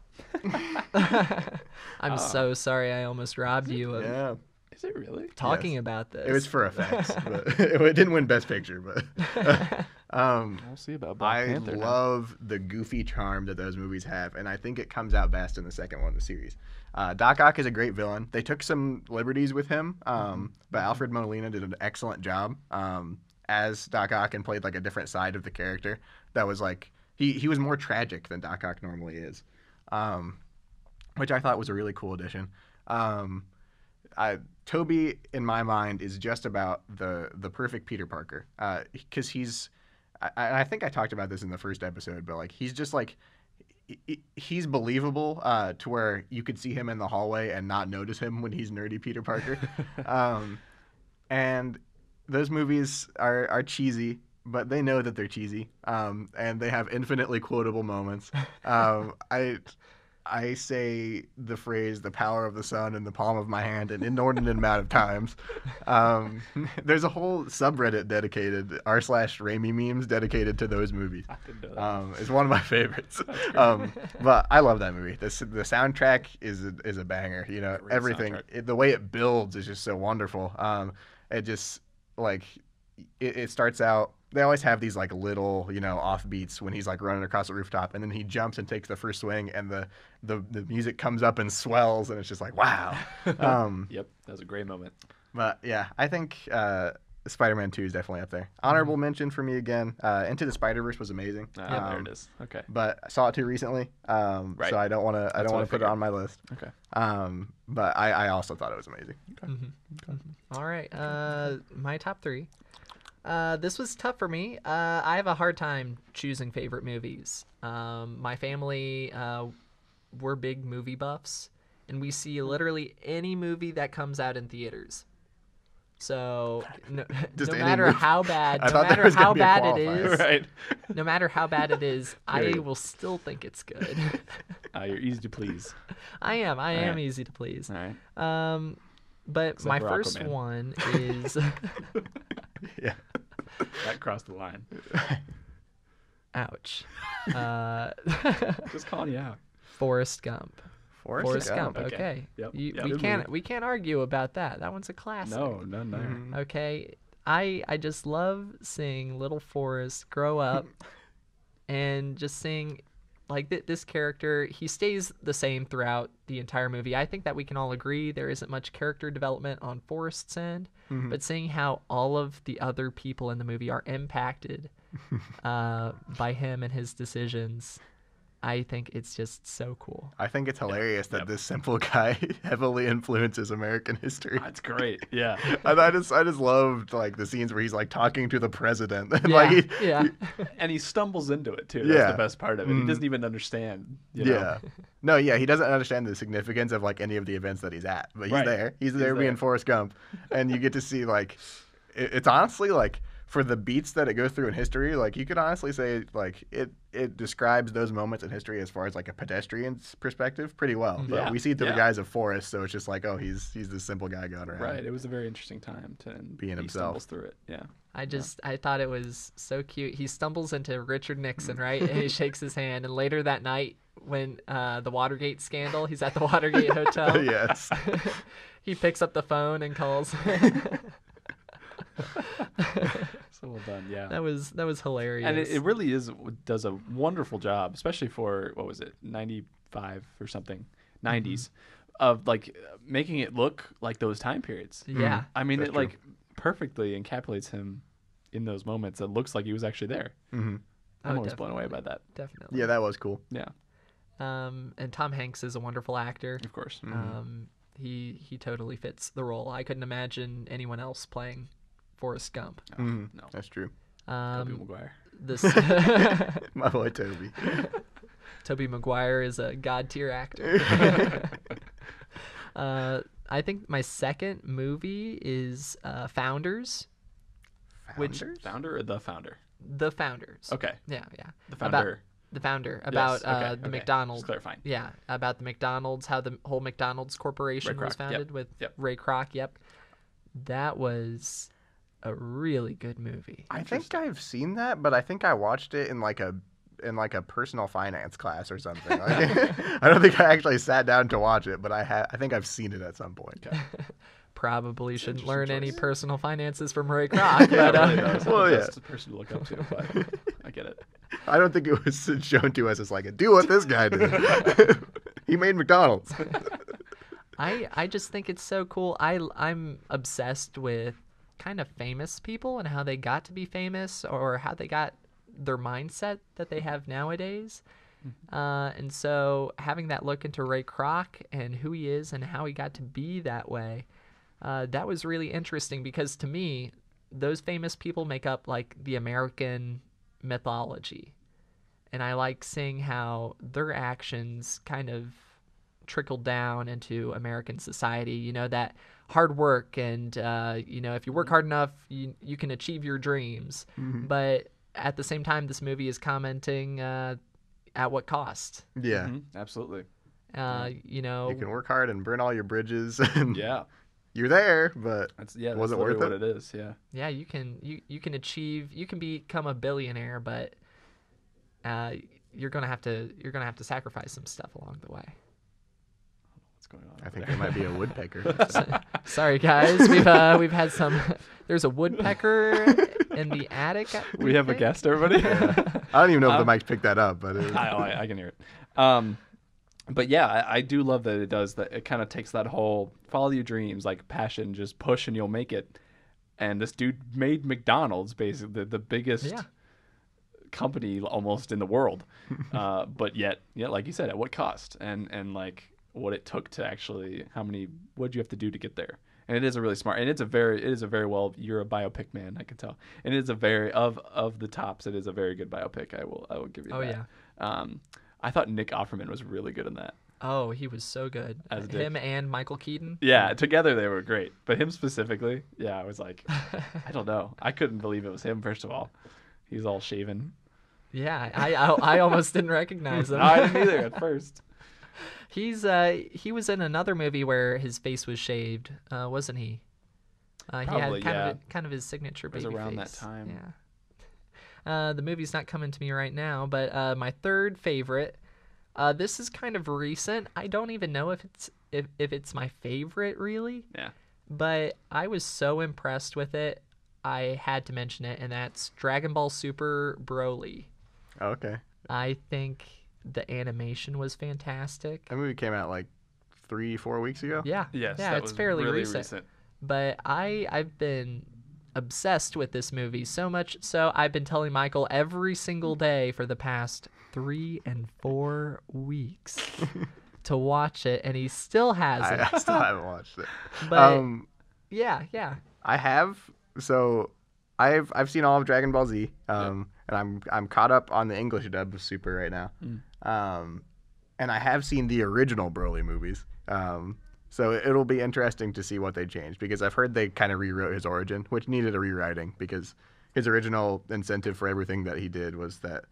so sorry I almost robbed you of Is it really? talking about this. It was for effects, but it didn't win Best Picture. But we'll see about Black Panther. I love the goofy charm that those movies have, and I think it comes out best in the second one in the series. Doc Ock is a great villain. They took some liberties with him, but Alfred Molina did an excellent job as Doc Ock and played like a different side of the character that was like he was more tragic than Doc Ock normally is, which I thought was a really cool addition. Toby, in my mind, is just about the perfect Peter Parker, because I think I talked about this in the first episode, but like he's just like he's believable to where you could see him in the hallway and not notice him when he's nerdy Peter Parker. And those movies are cheesy, but they know that they're cheesy, and they have infinitely quotable moments. I say the phrase "the power of the sun in the palm of my hand" an inordinate amount of times. There's a whole subreddit dedicated r/Raimi memes dedicated to those movies. I didn't know that. It's one of my favorites. But I love that movie. The soundtrack is a banger. You know, Great everything. soundtrack. The way it builds is just so wonderful. It just like it starts out. They always have these like little, you know, offbeats when he's like running across the rooftop, and then he jumps and takes the first swing, and the music comes up and swells, and it's just like wow. Yep, that was a great moment. But yeah, I think Spider-Man 2 is definitely up there. Honorable mention for me again. Into the Spider-Verse was amazing. There it is. Okay. But I saw it too recently, Right. so I don't want to. I don't what I want to put it figured. on my list. Okay. But I also thought it was amazing. All right. My top 3. This was tough for me. I have a hard time choosing favorite movies. My family, we're big movie buffs, and we see literally any movie that comes out in theaters. So no Just any matter movie. how bad, I no thought there matter was gonna how be a bad it qualifier. is, Right. no matter how bad it is, I Period. will still think it's good. You're easy to please. I am right. easy to please. All right. But Except my for first Aquaman. one is Yeah. That crossed the line. ouch. Just calling you out. Forrest Gump. Forrest Gump. Okay. Okay. Yep. You, Yep. we Good can't movie. we can't argue about that. That one's a classic. No, none there. Mhm. Okay. I just love seeing little Forrest grow up and just seeing like this character, he stays the same throughout the entire movie. I think that we can all agree there isn't much character development on Forrest's end, but seeing how all of the other people in the movie are impacted by him and his decisions, I think it's just so cool. I think it's hilarious that Yep. this simple guy heavily influences American history. That's great. Yeah. And I just loved like the scenes where he's like talking to the president and like Yeah. And he stumbles into it too. Yeah. That's the best part of it. He Mhm. doesn't even understand. You know? yeah. No, yeah, he doesn't understand the significance of like any of the events that he's at, but he's Right. there. He's there being there. Forrest Gump, and you get to see like it's honestly like for the beats that it goes through in history, like you could honestly say like it describes those moments in history as far as like a pedestrian's perspective pretty well. But Yeah. we see it through the Yeah. guys of Forrest, so it's just like, oh, he's this simple guy going around. Right. It was a very interesting time to and Being he himself. stumbles through it. Yeah. I thought it was so cute. He stumbles into Richard Nixon, right? And he shakes his hand. And later that night, when the Watergate scandal, he's at the Watergate Hotel. Yes. He picks up the phone and calls. So well done. Yeah. that was hilarious. And it really does a wonderful job, especially for what was it, 95 or something, 90s, of like making it look like those time periods. yeah. I mean, That's it like perfectly encapsulates him in those moments. It looks like he was actually there. hmm I'm Oh, always blown away by that. Definitely. Yeah, that was cool. Yeah, And Tom Hanks is a wonderful actor. of course. He totally fits the role. I couldn't imagine anyone else playing Forrest Gump. Mhm. No, That's true. Tobey Maguire. This My boy Toby. Tobey Maguire is a god tier actor. I think my second movie is Founders. Which- Founders? Founder or the founder? The Founders. Okay, Yeah. the About founder. the founder. Yes, About okay, the okay. McDonald's. Just clarifying. Yeah, about the McDonald's, how the whole McDonald's corporation Ray was Kroc, yep, founded with yep. Ray Kroc. Yep. That was a really good movie. I think I've seen that, but I think I watched it in like a personal finance class or something. Like, I don't think I actually sat down to watch it, but I think I've seen it at some point. Okay. Probably shouldn't interesting learn any choice. personal finances from Ray Kroc. Yeah, but, really, that was Well, the yeah. best person to look up to, but I get it. I don't think it was shown to us as like, do what this guy did. He made McDonald's. I just think it's so cool. I'm obsessed with kind of famous people and how they got to be famous or how they got their mindset that they have nowadays. And so having that look into Ray Kroc and who he is and how he got to be that way, that was really interesting because to me, those famous people make up like the American mythology. And I like seeing how their actions kind of trickled down into American society. You know, that hard work and, you know, if you work hard enough, you can achieve your dreams. But at the same time, this movie is commenting at what cost. Yeah. Absolutely. You know, You can work hard and burn all your bridges. And Yeah. you're there, but That's was it worth what it? it is. Yeah. yeah, you can achieve, you can become a billionaire, but you're gonna have to sacrifice some stuff along the way. What's going on? I think there might be a woodpecker. Sorry guys, we've had some. There's a woodpecker in the attic. We have a guest, everybody. I don't even know if the mic picked that up, but I can hear it. But yeah, I do love that it does that. It kind of takes that whole follow your dreams, like passion, just push and you'll make it. And this dude made McDonald's, basically the biggest company almost in the world. But yet, like you said, at what cost? And like what it took to actually, what'd you have to do to get there? And it is a really smart, and it is a very well, you're a biopic man, I can tell. And it is a very, of the tops, it is a very good biopic. I will give you that. Yeah. I thought Nick Offerman was really good in that. Oh, he was so good. As Him and Michael Keaton. Yeah, together they were great. But him specifically, I was like, I don't know. I couldn't believe it was him, first of all. He's all shaven. Yeah, I almost didn't recognize him. No, I didn't either at first. He was in another movie where his face was shaved, wasn't he? Probably, he had kind of his signature baby face. It was around that time. Yeah. The movie's not coming to me right now, but my third favorite. This is kind of recent. I don't even know if it's my favorite really. Yeah. But I was so impressed with it, I had to mention it, and that's Dragon Ball Super Broly. Oh, okay. I think the animation was fantastic. That movie came out like 3-4 weeks ago. Yeah. Yes, yeah, that it's was fairly really recent. But I've been obsessed with this movie so much so I've been telling Michael every single day for the past 3 and 4 weeks to watch it, and he still hasn't. I still haven't watched it. But yeah. I have. So I've seen all of Dragon Ball Z, and I'm caught up on the English dub of Super right now. And I have seen the original Broly movies. So it'll be interesting to see what they changed, because I've heard they kind of rewrote his origin, which needed a rewriting, because his original incentive for everything that he did was that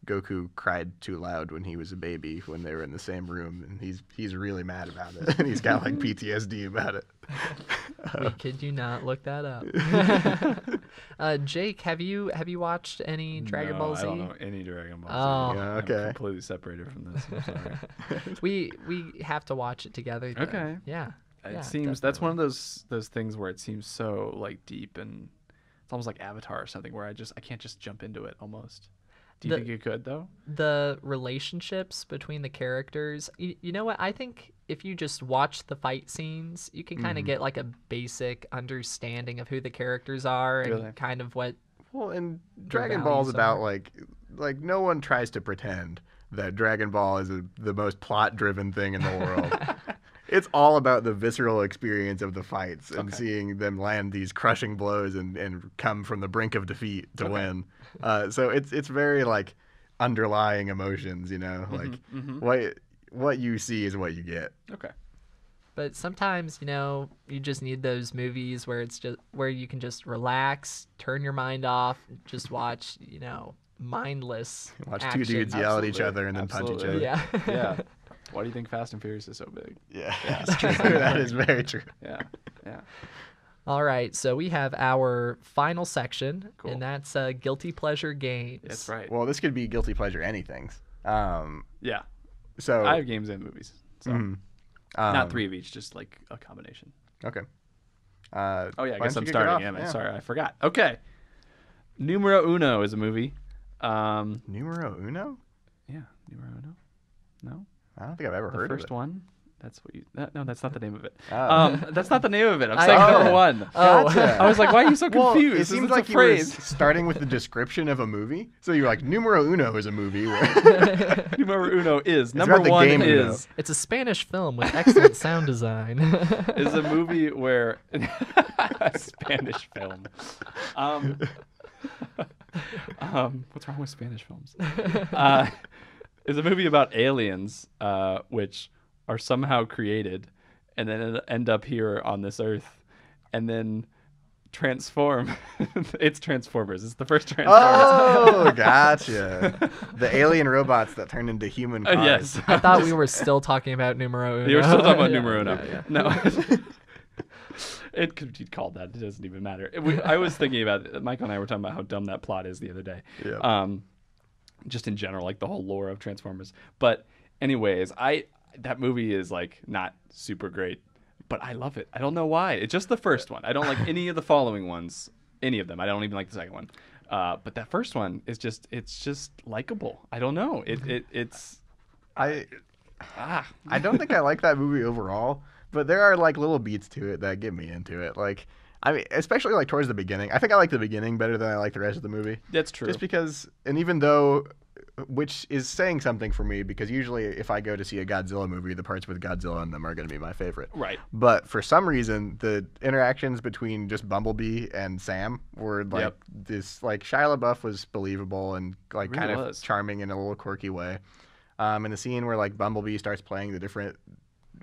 Goku cried too loud when he was a baby when they were in the same room, and he's really mad about it, and he's got like PTSD about it. We kid you not, look that up. Jake, have you watched any Dragon Ball Z? I don't know any Dragon Ball Oh. Z. Yeah, okay. I'm completely separated from this. I'm sorry. We have to watch it together. Then. Okay. Yeah. It seems that's one of those things where it seems so like deep, and it's almost like Avatar or something where I can't just jump into it almost. Do you think you could though? The relationships between the characters, you know what? I think if you just watch the fight scenes, you can kind of get like a basic understanding of who the characters are and kind of what. Well, and Dragon Ball's about like no one tries to pretend that Dragon Ball is the most plot-driven thing in the world. It's all about the visceral experience of the fights and seeing them land these crushing blows and come from the brink of defeat to win. So it's very like underlying emotions, you know, like what you see is what you get. Okay. But sometimes, you know, you just need those movies where it's just where you can just relax, turn your mind off, just watch, you know, mindless Watch action. two dudes yell at each other and then punch each other. Yeah. Yeah. Why do you think Fast and Furious is so big? Yeah, that's true. That is very true. Yeah. All right, so we have our final section, Cool. and that's guilty pleasure games. That's right. Well, this could be guilty pleasure anythings. Yeah. So I have games and movies. So not 3 of each, just like a combination. Okay. Oh yeah, I why guess don't I'm you kick it starting. off? Am I? Yeah. Sorry, I forgot. Okay. Numero Uno is a movie. Numero uno? Yeah, Numero Uno. No, I don't think I've ever the heard first of it. one. That's what you. No, that's not the name of it. Oh. That's not the name of it. I'm saying number one. Gotcha. I was like, why are you so Well, confused? it This seems is like a you were phrase. starting with the description of a movie. So you're like, numero uno is a movie where Numero uno is about number the one game Uno. is It's a Spanish film with excellent sound design. is a movie where a Spanish film. What's wrong with Spanish films? Is a movie about aliens, which are somehow created, and then end up here on this earth, and then transform. It's Transformers. It's the first Transformers. Oh, gotcha. The alien robots that turn into human cars. Yes. I thought we were still talking about numero uno. You were still talking about Yeah, numero uno. yeah. No. It could be called that. It doesn't even matter. I was thinking about it. Michael and I were talking about how dumb that plot is the other day. Yeah. Just in general, like the whole lore of Transformers. But anyways, that movie is like not super great, but I love it. I don't know why. It's just the first one. I don't like any of the following ones. Any of them. I don't even like the second one. But that first one is just likable. I don't know. I don't think I like that movie overall, but there are like little beats to it that get me into it. Like, I mean, especially like towards the beginning. I think I like the beginning better than I like the rest of the movie. That's true. Just because, and even though, which is saying something for me, because usually if I go to see a Godzilla movie, the parts with Godzilla in them are going to be my favorite. Right. But for some reason, the interactions between just Bumblebee and Sam were like this, like Shia LaBeouf was believable and like Really kind of was. charming in a little quirky way. And the scene where like Bumblebee starts playing the different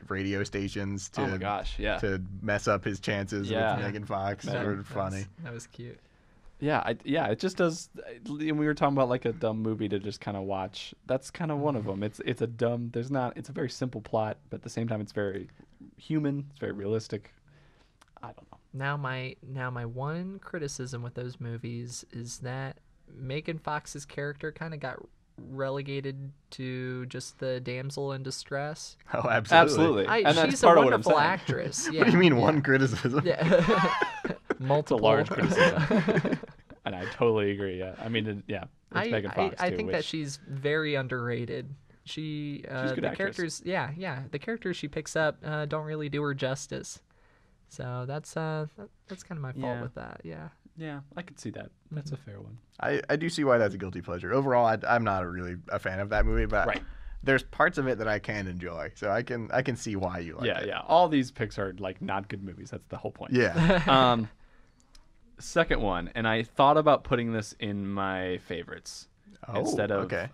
radio stations to Oh my gosh, yeah. to mess up his chances Yeah. with Megan Fox were funny. That was cute. Yeah, it just does. We were talking about like a dumb movie to just kind of watch. That's kind of one of them. It's a dumb. It's a very simple plot, but at the same time, it's very human. It's very realistic. I don't know. Now my one criticism with those movies is that Megan Fox's character kind of got relegated to just the damsel in distress. Oh, absolutely. And that's She's a part of what I'm wonderful saying. actress. Yeah. What do you mean one criticism? Yeah. It's a Multiple. large criticism, and I totally agree. Yeah, I mean, it's Megan Fox I too, think which, that she's very underrated. She She's a good the actress. characters, the characters she picks up don't really do her justice. So that's kind of my fault Yeah. with that. Yeah. Yeah, I could see that. That's a fair one. I do see why that's a guilty pleasure. Overall, I'm not really a fan of that movie, but Right. there's parts of it that I can enjoy, so I can see why you like it. Yeah. All these picks are like not good movies. That's the whole point. Yeah. Second one, and I thought about putting this in my favorites Oh, instead of okay.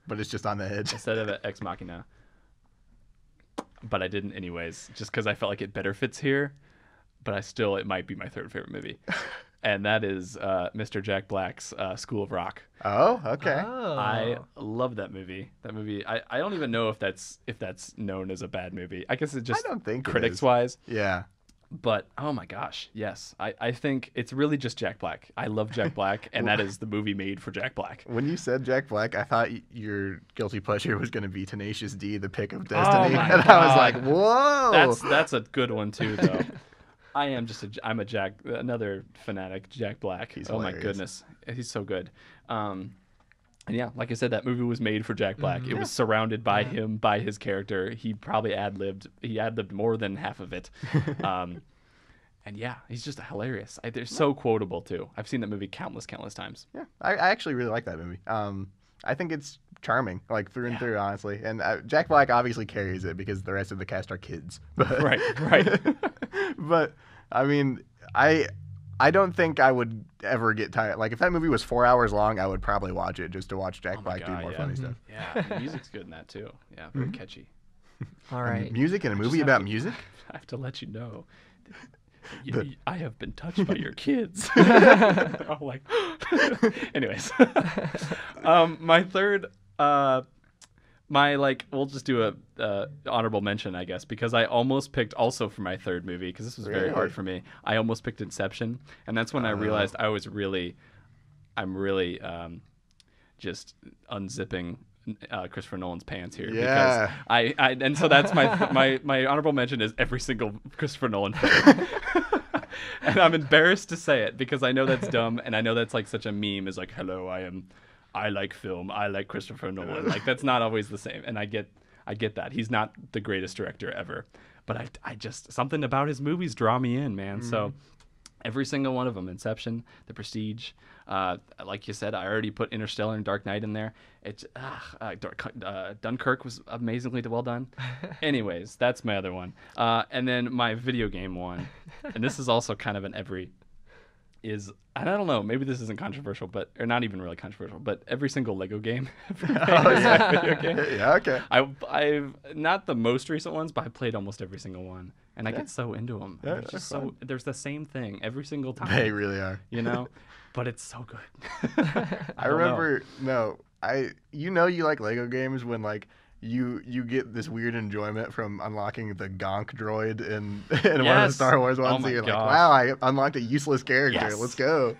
But it's just on the edge. instead of Ex Machina. But I didn't anyways, just because I felt like it better fits here. But it might be my third favorite movie, and that is Mr. Jack Black's School of Rock. Oh, okay. Oh. I love that movie. That movie, I don't even know if that's known as a bad movie. I guess it just I don't think it critics is. wise. Yeah. But oh my gosh, yes. I think it's really just Jack Black. I love Jack Black, and that is the movie made for Jack Black. When you said Jack Black, I thought your guilty pleasure was going to be Tenacious D, The Pick of Destiny, my and I was God. like, whoa. That's a good one too, though. I'm another fanatic Jack Black. He's oh my hilarious. goodness, he's so good. And yeah, like I said, that movie was made for Jack Black. It was surrounded by him, by his character. He probably ad-libbed more than half of it. And yeah, he's just hilarious. They're so quotable too. I've seen that movie countless times. Yeah, I actually really like that movie. I think it's charming, like through and through, honestly. And Jack Black obviously carries it because the rest of the cast are kids. But, Right. But I mean, I don't think I would ever get tired. Like if that movie was 4 hours long, I would probably watch it just to watch Jack Black do more funny stuff. Yeah, the music's good in that too. Yeah, very catchy. All right. Music in a movie about music? I have to let you know. I have been touched by your kids. I'm like, anyways. My third, we'll just do a honorable mention, I guess, because I almost picked also for my third movie, because this was very hard for me. I almost picked Inception, and that's when I realized I'm really just unzipping Christopher Nolan's pants here. Yeah. Because and so that's my honorable mention is every single Christopher Nolan film. And I'm embarrassed to say it because I know that's dumb, and I know that's like such a meme. Is like, hello, I like film, I like Christopher Nolan. Like that's not always the same, and I I get that. He's not the greatest director ever. But I just, something about his movies draw me in, man. So every single one of them, Inception, The Prestige, like you said, I already put Interstellar and Dark Knight in there. It's Dunkirk was amazingly well done. Anyways, that's my other one. And then my video game one, and this is also kind of an every, is, I don't know, maybe this isn't controversial, but, or not even really controversial, but every single Lego game ever made is a video game. Yeah, okay. I've not the most recent ones, but I played almost every single one, and I get so into them. Yeah, It's just so, there's the same thing every single time. They really are. You know, but it's so good. I remember, you like Lego games when like you get this weird enjoyment from unlocking the Gonk droid in one of the Star Wars ones. Oh my You're like, gosh. wow, I unlocked a useless character. Yes. Let's go.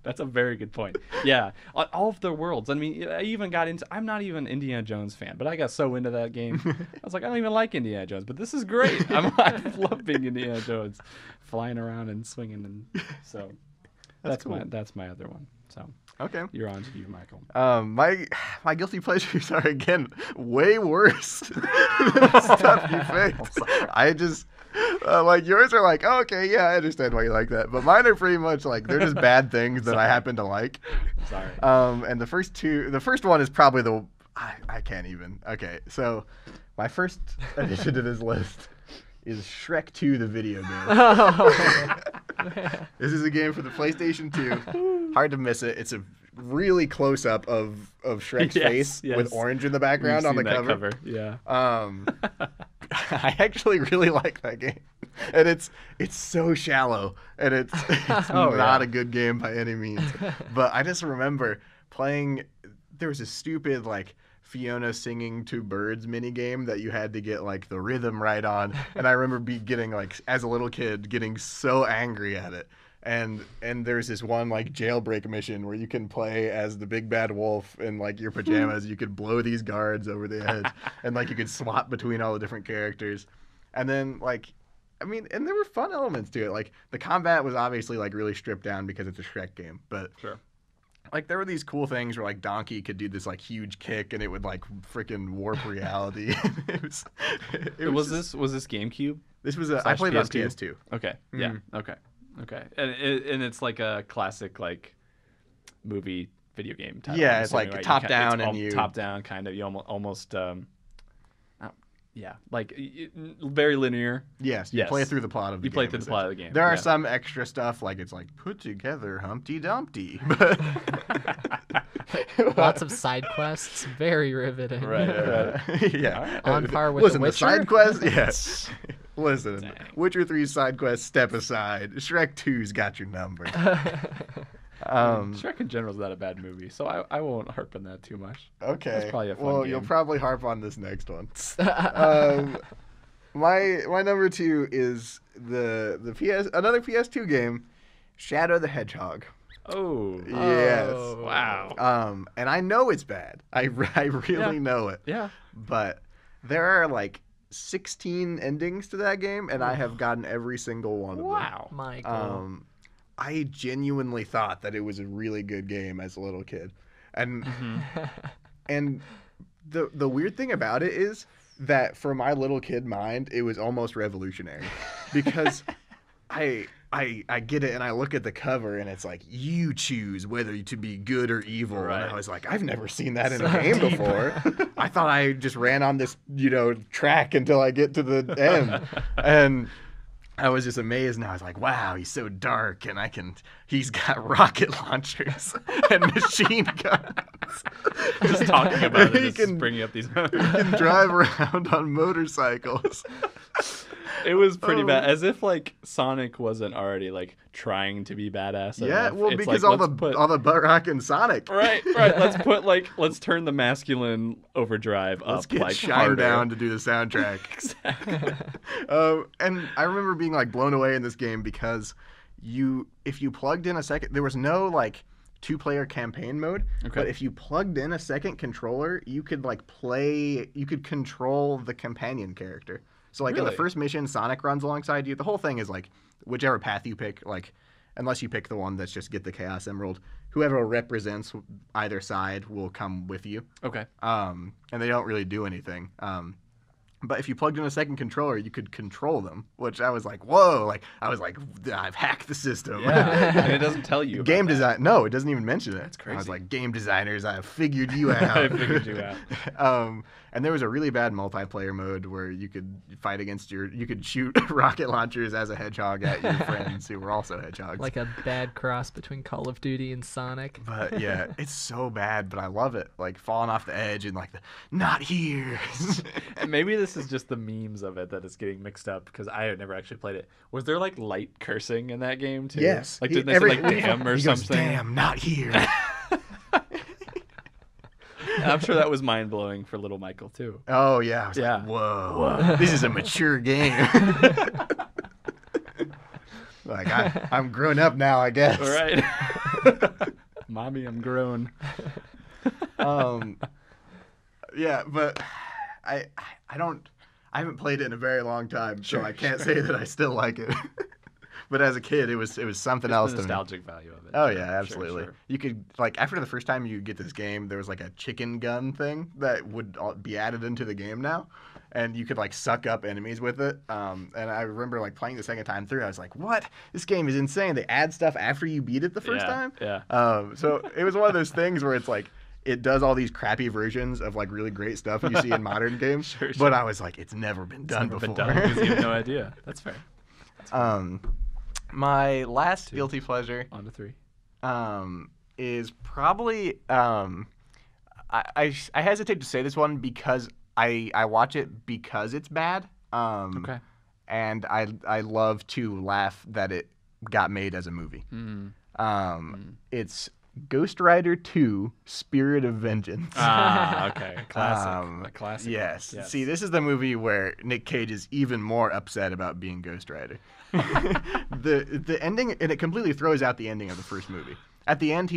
That's a very good point. Yeah, all of the worlds. I mean, I even got into. I'm not even an Indiana Jones fan, but I got so into that game. I was like, I don't even like Indiana Jones, but this is great. I love being Indiana Jones, flying around and swinging, and so that's cool. that's my other one. So Okay. you're on to you, Michael. My guilty pleasures are again way worse than the stuff you picked. I just like yours are like, oh, okay, yeah, I understand why you like that, but mine are pretty much like they're just bad things that I happen to like. Sorry. And the first one is probably I can't even. Okay, so my first addition to this list is Shrek 2, the video game. This is a game for the PlayStation 2. Hard to miss it. It's a really close up of Shrek's face with orange in the background on the cover. Yeah. I actually really like that game, and it's so shallow, and it's not a good game by any means. But I just remember playing. There was a stupid like Fiona singing to birds mini game that you had to get like the rhythm right on, and I remember getting like as a little kid getting so angry at it. And there's this one like jailbreak mission where you can play as the big bad wolf in like your pajamas. You could blow these guards over the head, and like you could swap between all the different characters. And then like, I mean, and there were fun elements to it. Like the combat was obviously like really stripped down because it's a Shrek game, but Sure. like there were these cool things where like Donkey could do this like huge kick and it would like freaking warp reality. Was this GameCube? This was I played it on PS2. Okay. Yeah. Okay. And it's like a classic like movie video game type. Yeah, I'm it's assuming, like right? top down and you top down kind of. You almost like very linear. Yes, you play through the plot of the game. You play through the plot of the game. There are some extra stuff like it's like put together Humpty Dumpty. But lots of side quests, very riveting. Right. Yeah. On par with Listen, The Witcher. the side quest, yes. Listen, Dang. Witcher 3's side quest, step aside. Shrek 2's got your number. Shrek in general is not a bad movie, so I won't harp on that too much. Okay. That's probably a fun well, game. you'll probably harp on this next one. My number 2 is another PS2 game, Shadow the Hedgehog. Oh. Yes. Wow. And I know it's bad. I really know it. Yeah. But there are like 16 endings to that game, and I have gotten every single one of them. Wow. Michael. I genuinely thought that it was a really good game as a little kid, and and the weird thing about it is that for my little kid mind, it was almost revolutionary, because I get it and I look at the cover and it's like you choose whether to be good or evil, Right. and I was like, I've never seen that in a game before. I thought I just ran on this track until I get to the end, and I was just amazed, and I was like, wow, he's so dark, and he's got rocket launchers and machine guns. Just talking about it, He just can- bringing up these. He can drive around on motorcycles. It was pretty bad, as if like Sonic wasn't already like trying to be badass. Yeah, enough. well, It's because like, all the butt rock and Sonic. right. Let's turn the masculine overdrive Let's up get like Shine harder. Down to do the soundtrack. Exactly. And I remember being like blown away in this game because if you plugged in a second, there was no like 2-player campaign mode. Okay. But if you plugged in a second controller, you could control the companion character. So like in the Really? first mission, Sonic runs alongside you. The whole thing is like whichever path you pick, like unless you pick the one that's just get the Chaos Emerald. Whoever represents either side will come with you. Okay. And they don't really do anything. But if you plugged in a second controller, you could control them, which I was like, whoa! Like I was like, I've hacked the system. Yeah, and it doesn't tell you about game that. design. No, it doesn't even mention it. That's crazy. I was like, game designers, I have figured you out. I figured you out. And there was a really bad multiplayer mode where you could fight against you could shoot rocket launchers as a hedgehog at your friends who were also hedgehogs. Like a bad cross between Call of Duty and Sonic. But yeah, it's so bad, but I love it. Like falling off the edge and like not here. Maybe this is just the memes of it that is getting mixed up because I had never actually played it. Was there like light cursing in that game too? Yes. Like didn't they say like damn or he goes, something? Damn, not here. And I'm sure that was mind blowing for little Michael too. Oh yeah. I was Yeah. like, whoa. This is a mature game. Like I'm grown up now, I guess. All right. Mommy, I'm grown. Yeah, but I haven't played it in a very long time, so I can't say that I still like it. But as a kid, it was something else The to me. nostalgic value of it. Oh Sure, yeah, absolutely. sure. You could like after the first time you get this game, there was like a chicken gun thing that would be added into the game now, and you could like suck up enemies with it. And I remember like playing the second time through, I was like, "What? This game is insane!" They add stuff after you beat it the first time. Yeah. So it was one of those things where it's like it does all these crappy versions of like really great stuff you see in modern games. Sure. But I was like, it's never been done Never before. been done because you have no idea. That's fair. My last guilty pleasure On to 3. is probably I hesitate to say this one because I watch it because it's bad. Okay. And I love to laugh that it got made as a movie. It's Ghost Rider 2: Spirit of Vengeance. Ah, okay. Classic. A classic. Yes. See, this is the movie where Nick Cage is even more upset about being Ghost Rider. The ending, and it completely throws out the ending of the first movie. At the end,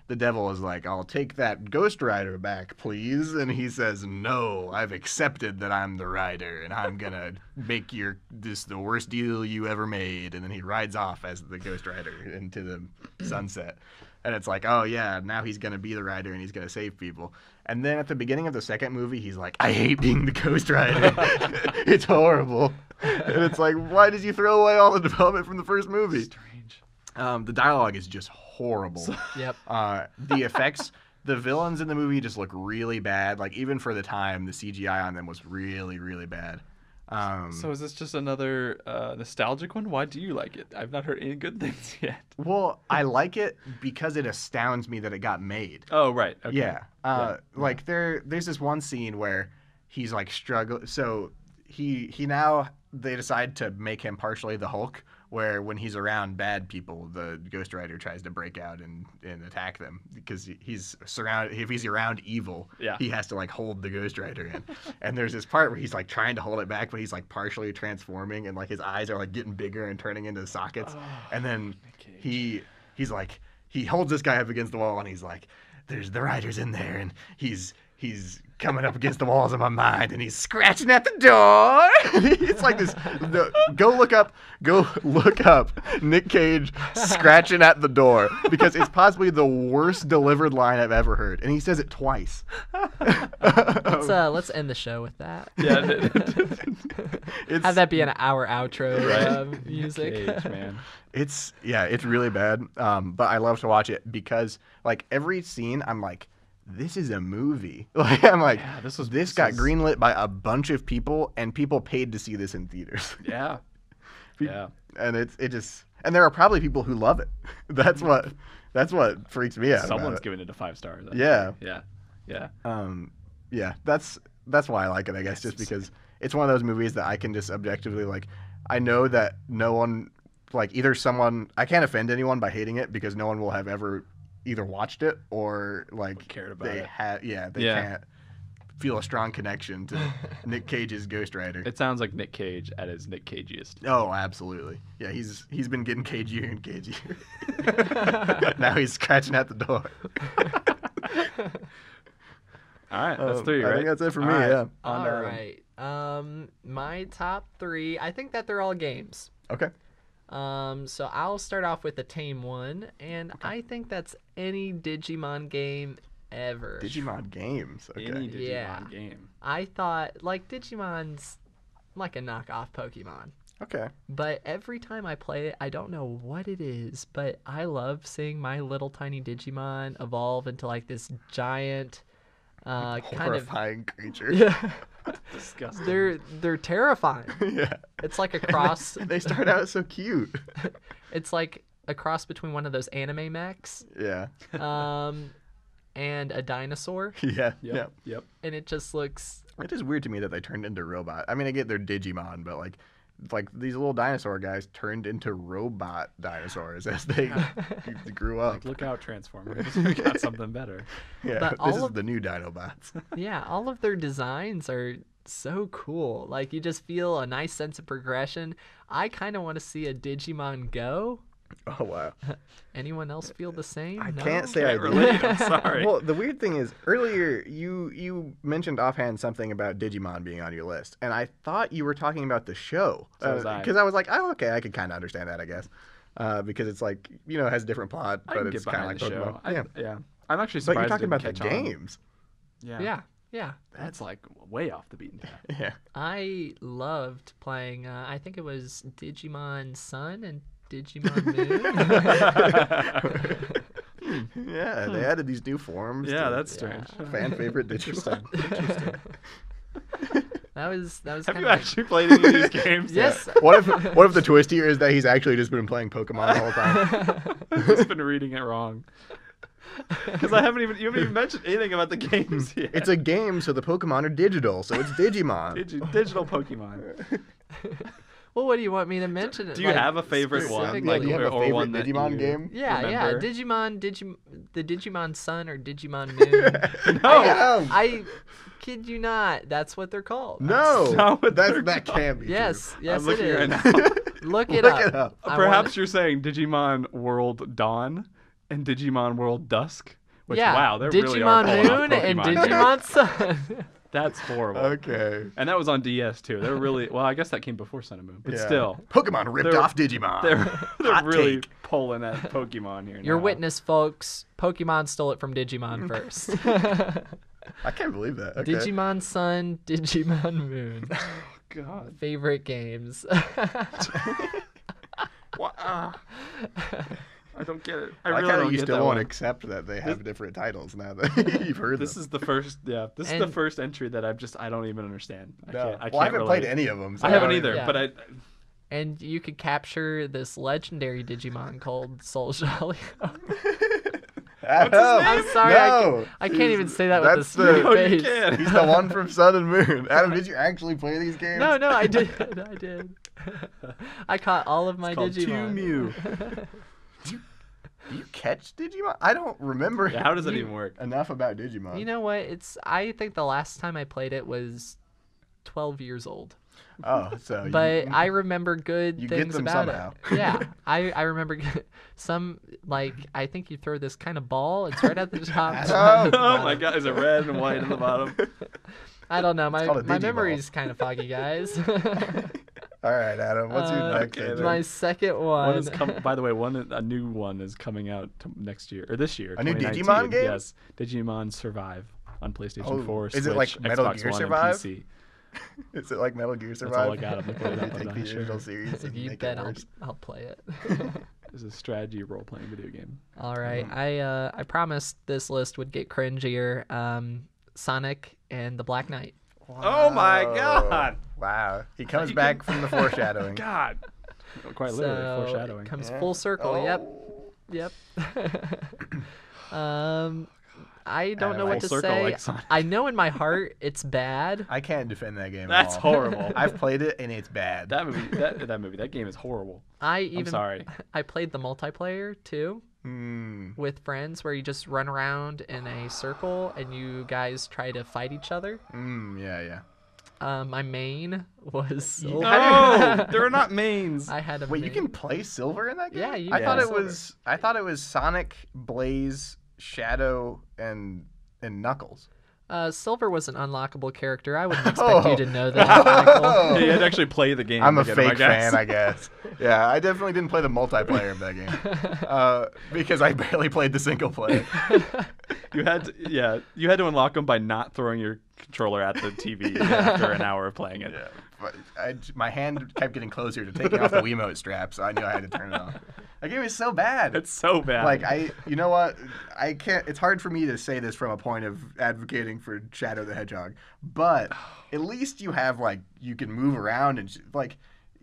the devil is like, I'll take that Ghost Rider back, please. And he says, no, I've accepted that I'm the rider, and I'm going to make this the worst deal you ever made. And then he rides off as the Ghost Rider into the sunset. And it's like, oh, yeah, now he's going to be the rider, and he's going to save people. And then at the beginning of the second movie, he's like, I hate being the Ghost Rider. It's horrible. And it's like, why did you throw away all the development from the first movie? Strange. The dialogue is just horrible. Yep. The effects, the villains in the movie just look really bad. Like, even for the time, the CGI on them was really, really bad. So is this just another nostalgic one? Why do you like it? I've not heard any good things yet. Well, I like it because it astounds me that it got made. Oh, right. Okay. Yeah. Like, there's this one scene where he's, like, struggling. So they decide to make him partially the Hulk, where when he's around bad people, the Ghost Rider tries to break out and attack them because he's surrounded. If he's around evil, he has to like hold the Ghost Rider in. And there's this part where he's like trying to hold it back, but he's like partially transforming, and like his eyes are like getting bigger and turning into sockets. And then he's like he holds this guy up against the wall, and he's like, "There's the Rider's in there," and he's coming up against the walls of my mind, and he's scratching at the door. It's like this. Go look up Nick Cage scratching at the door, because it's possibly the worst delivered line I've ever heard, and he says it twice. Let's end the show with that. Yeah. Have that be our outro Right. music. Cage, man. It's really bad. But I love to watch it because like every scene, I'm like, this is a movie. Like I'm like, this got greenlit by a bunch of people, and people paid to see this in theaters. Yeah. Yeah. And and there are probably people who love it. That's what freaks me out. Someone's giving it a 5 stars. Yeah. Yeah. Yeah. Yeah. That's why I like it, I guess, just because it's one of those movies that I can just objectively like. I know that no one like I can't offend anyone by hating it because no one will have ever either watched it or like cared about they it. They can't feel a strong connection to Nick Cage's Ghost Rider. It sounds like Nick Cage at his Nick Cageiest. Oh, absolutely. Yeah, he's been getting cagier and cagier. Now he's scratching at the door. All right, that's 3, right? I think that's it for me. All right. Yeah. All right. My top 3. I think that they're all games. Okay. So I'll start off with a tame one, and I think that's any Digimon game ever. Digimon games. Okay. Any Digimon Yeah. game. I thought, like, Digimon's like a knockoff Pokemon. Okay. But every time I play it, I don't know what it is, but I love seeing my little tiny Digimon evolve into, like, this giant, kind of... Horrifying creature. Yeah. Disgusting. They're terrifying. Yeah. It's like a cross. They start out so cute. It's like a cross between one of those anime mechs, Yeah. and a dinosaur, Yeah. Yeah. Yep. and it just looks. It is weird to me that they turned into robot. I mean, I get they're Digimon, but like these little dinosaur guys turned into robot dinosaurs as they grew up. Like, look out, Transformers. We got something better. Yeah, But this all is of- the new Dinobots. Yeah, all of their designs are so cool. Like, you just feel a nice sense of progression. I kind of want to see a Digimon Go. Oh wow! Anyone else feel the same? I No? can't say I Can't do. relate. I'm sorry. Well, the weird thing is, earlier you mentioned offhand something about Digimon being on your list, and I thought you were talking about the show. So was I. Because I was like, oh, okay, I could kind of understand that, I guess, because it's like it has a different plot, I but can it's get kind of behind like the Pokemon. show. Yeah. I'm actually But surprised you're talking it about the didn't catch on. games. Yeah. Yeah. That's like way off the beaten path. Yeah. I loved playing, I think it was Digimon Sun and Digimon Moon. Yeah, they added these new forms. Yeah, to that's strange. fan favorite Digimon. Interesting. That was Have kind you of actually played any of these games? Yes. What if the twist here is that he's actually just been playing Pokemon the whole time? I've just been reading it wrong. Because you haven't even mentioned anything about the games yet. It's a game, so the Pokemon are digital, so it's Digimon. Digital Pokemon. Well, what do you want me to mention? Do you have a favorite one? specific- Like, do you have a or favorite one that Digimon you game? Yeah, remember? the Digimon Sun or Digimon Moon. No. I kid you not, that's what they're called. No, not what they're that can't be Yes, yes, I'm looking it is. right now. Look it Look up. it up. I Perhaps wanna- you're saying Digimon World Dawn and Digimon World Dusk. Which, yeah, wow, they really are Digimon pulling off Moon and Pokemon here. Digimon Sun. That's horrible. Okay. And that was on DS too. They're really well. I guess that came before Sun and Moon, but Yeah. still, Pokemon ripped They're- off Digimon. they're Hot really take. pulling at Pokemon here. Your now. witness, folks. Pokemon stole it from Digimon first. I can't believe that. Okay. Digimon Sun, Digimon Moon. God. Favorite games. I don't get it. I I like really how don't you get still that won't one. accept that they have different titles now that you've heard This them. is the first. Yeah, this is the And- first entry that I don't even understand. I No. can't. I Well, I can't haven't relate. played any of them. So I haven't don't either. even- Yeah. But I. And you could capture this legendary Digimon called Soul Jalio. Adam, I'm sorry, No. I can't even say that with a That's straight the- No, you face. can't. He's the one from Sun and Moon. Adam, did you actually play these games? No, I did. I did. I caught all of my It's called Digimon. Mew. Do you catch Digimon? I don't remember Yeah, how does that You- even work? enough about Digimon. You know what? I think the last time I played it was 12 years old. Oh, so But you, I remember good you get things them about somehow. it. Yeah, I remember some, like, I think you throw this kind of ball. It's right at the top. Oh, Oh my God! Is it red and white at the bottom? I don't know. called a My Digiball. memory's kind of foggy, guys. All right, Adam. What's your next? okay, entry? My second One one. is by the way, a new one is coming out next year or this year. A new 2019. Digimon game? Yes, Digimon Survive on PlayStation Oh, 4, is Switch, it like Metal Xbox Gear One, Survive? and PC. Is it like Metal Gear Survive? That's all I got. I'm looking it You up. I'm take not the sure. original series and You make bet it I'll worse. play it. It's a strategy role-playing video game. All right. I promised this list would get cringier. Sonic and the Black Knight. Oh my Wow. God! Wow. He comes You back can- from the foreshadowing. God! Quite literally So, foreshadowing. it comes Yeah. full circle. Oh. Yep. I don't know Full what to circle say. like Sonic. I know in my heart it's bad. I can't defend that game. That's at all. horrible. I've played it and it's bad. That game is horrible. I'm sorry. I played the multiplayer too Hmm. with friends where you just run around in a circle and you guys try to fight each other. Yeah. My main was No, there are not mains. I had a Wait, you main. can play Silver in that game? Yeah, you I can thought play it Silver. was. I thought it was Sonic, Blaze, Shadow, and Knuckles. Silver was an unlockable character. I wouldn't expect you to know that, Michael. Yeah, you had to actually play the game. I'm to a get him, fake fan, I guess. Yeah, I definitely didn't play the multiplayer of that game because I barely played the single player. You had to unlock them by not throwing your controller at the TV after an hour of playing it. Yeah, but my hand kept getting closer to taking off the Wiimote strap, so I knew I had to turn it off. That game is so bad. It's so bad. Like you know what? I can't. It's hard for me to say this from a point of advocating for Shadow the Hedgehog, but at least you have you can move around and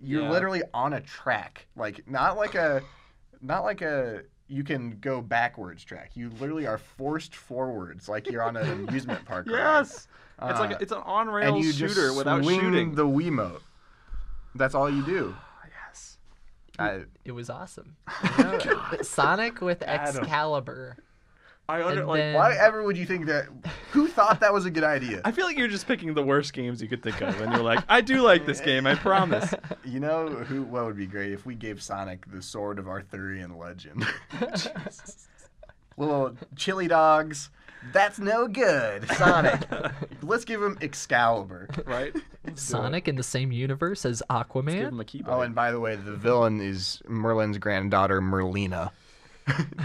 you're literally on a track. Like not like a you can go backwards track. You literally are forced forwards, like you're on an amusement park. Yes. It's an on-rails shooter without shooting. The Wiimote. That's all you do. Yes. It was awesome. Sonic with Excalibur. Whatever would you think that? Who thought that was a good idea? I feel like you're just picking the worst games you could think of, and you're like, I do like this game, I promise. You know what would be great if we gave Sonic the Sword of Arthurian Legend. Little chili dogs. That's no good, Sonic. Let's give him Excalibur. Right? Sonic in the same universe as Aquaman. Let's give him a keyboard. Oh, and by the way, the villain is Merlin's granddaughter, Merlina.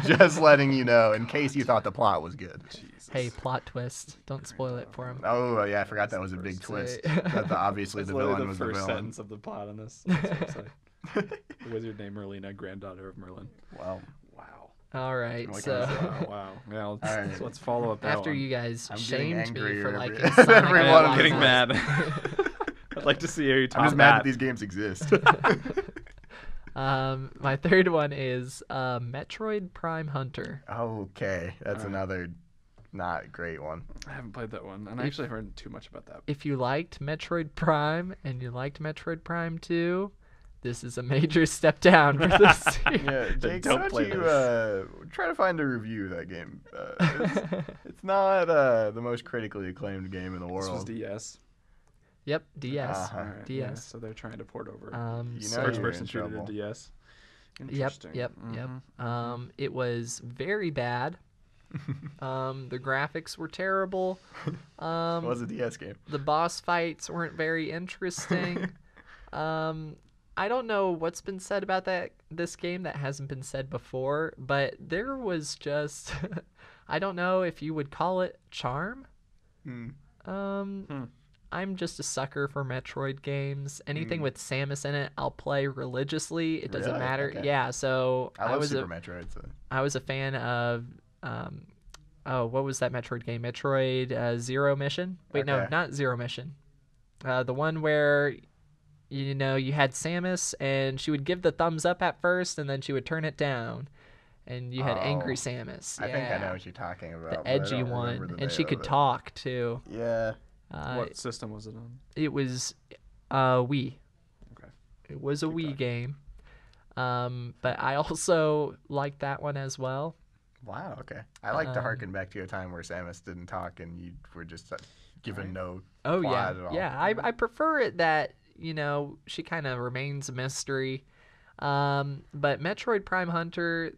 Just letting you know, in case you thought the plot was good. Jesus. Hey, plot twist. Don't spoil it for him. Oh, yeah, I forgot that was a big twist. That obviously the villain was the villain. First sentence of the plot on this website. The wizard named Merlina, granddaughter of Merlin. Wow. All right, Wow. Yeah, let's follow up that after one. You guys shamed me for liking everyone. Sonic. I'm getting mad. I'd like to see how you talk. I'm just mad that these games exist. My third one is Metroid Prime Hunter. Okay, that's another not great one. I haven't played that one, and I actually heard too much about that. If you liked Metroid Prime and you liked Metroid Prime 2, this is a major step down for this series. Yeah, Jake, why don't you try to find a review of that game? It's not the most critically acclaimed game in the world. This was DS. Yep, DS. Right, DS. Yeah, so they're trying to port over. First-person shooter to DS. Yep. It was very bad. The graphics were terrible. It was a DS game. The boss fights weren't very interesting. I don't know what's been said about this game that hasn't been said before, but there was just I don't know if you would call it charm. I'm just a sucker for Metroid games. Anything with Samus in it, I'll play religiously. It doesn't matter. Okay. Yeah, so I love Super Metroid. So. I was a fan of what was that Metroid game? Metroid Zero Mission? Wait, no, not Zero Mission. The one where you had Samus and she would give the thumbs up at first and then she would turn it down. And you had Angry Samus. I think I know what you're talking about. The edgy one. And she could talk too. Yeah. What system was it on? It was Wii. Okay. It was a Wii game. But I also liked that one as well. Wow, okay. I like to harken back to a time where Samus didn't talk and you were just given no plot at all. Yeah, I prefer it that, she kind of remains a mystery. But Metroid Prime Hunter,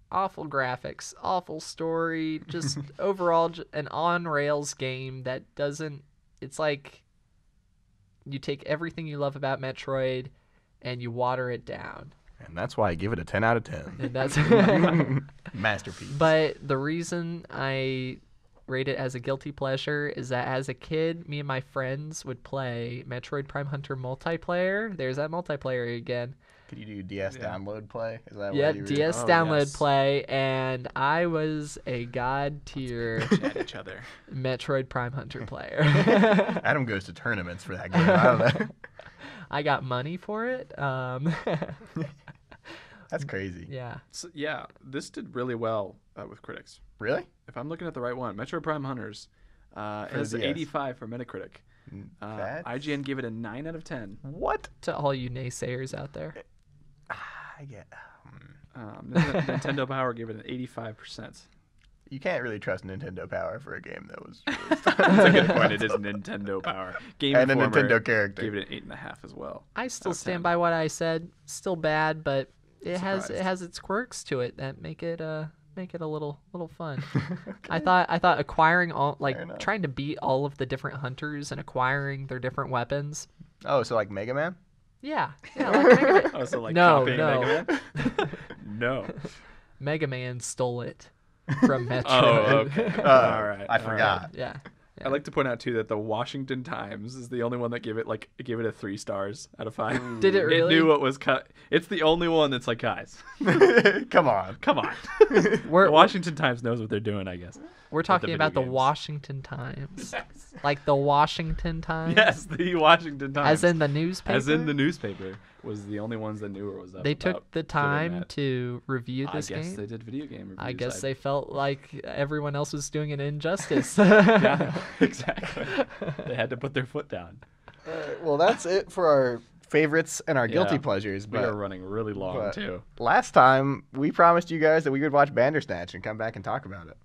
awful graphics, awful story, just overall an on-rails game that doesn't... It's like you take everything you love about Metroid and you water it down. And that's why I give it a 10 out of 10. And that's masterpiece. But the reason I rate it as a guilty pleasure is that as a kid, me and my friends would play Metroid Prime Hunter multiplayer. There's that multiplayer again. Could you do DS download play? Is that yeah, what you DS download play, and I was a god tier at each other Metroid Prime Hunter player. Adam goes to tournaments for that game. I don't know. I got money for it. That's crazy. Yeah. So, yeah, this did really well with critics. Really? If I'm looking at the right one, Metroid Prime Hunters has 85 for Metacritic. IGN gave it a 9 out of 10. What? To all you naysayers out there. I get. Nintendo Power gave it an 85%. You can't really trust Nintendo Power for a game that was released. That's a good point. It is Nintendo Power. Game and Informer a Nintendo character. Gave it an 8.5 as well. I still stand by what I said. Still bad, but it has its quirks to it that make it make it a little fun. I thought acquiring all, like, Fair enough. trying to beat all of the different hunters and acquiring their different weapons. Oh, so like Mega Man? Yeah, like Mega Man. Oh, so like No, copying no. Mega Man? No. Mega Man stole it from Metro. Oh, okay. All right. I forgot. Yeah. I like to point out too that the Washington Times is the only one that gave it 3 stars out of 5. Did it really? It knew what was cut. It's the only one that's like, guys, Come on. come on. We're, The Washington Times knows what they're doing, I guess. we're talking video about the games. Washington Times. Like the Washington Times? Yes, the Washington Times. As in the newspaper? As in the newspaper was the only ones that knew what was up. They about took the doing time that. to review I this guess game? they did video game reviews. I guess they felt like everyone else was doing an injustice. Yeah, exactly. They had to put their foot down. Well, that's it for our favorites and our guilty Yeah. pleasures. We But are running really long but- too. last time, we promised you guys that we would watch Bandersnatch and come back and talk about it.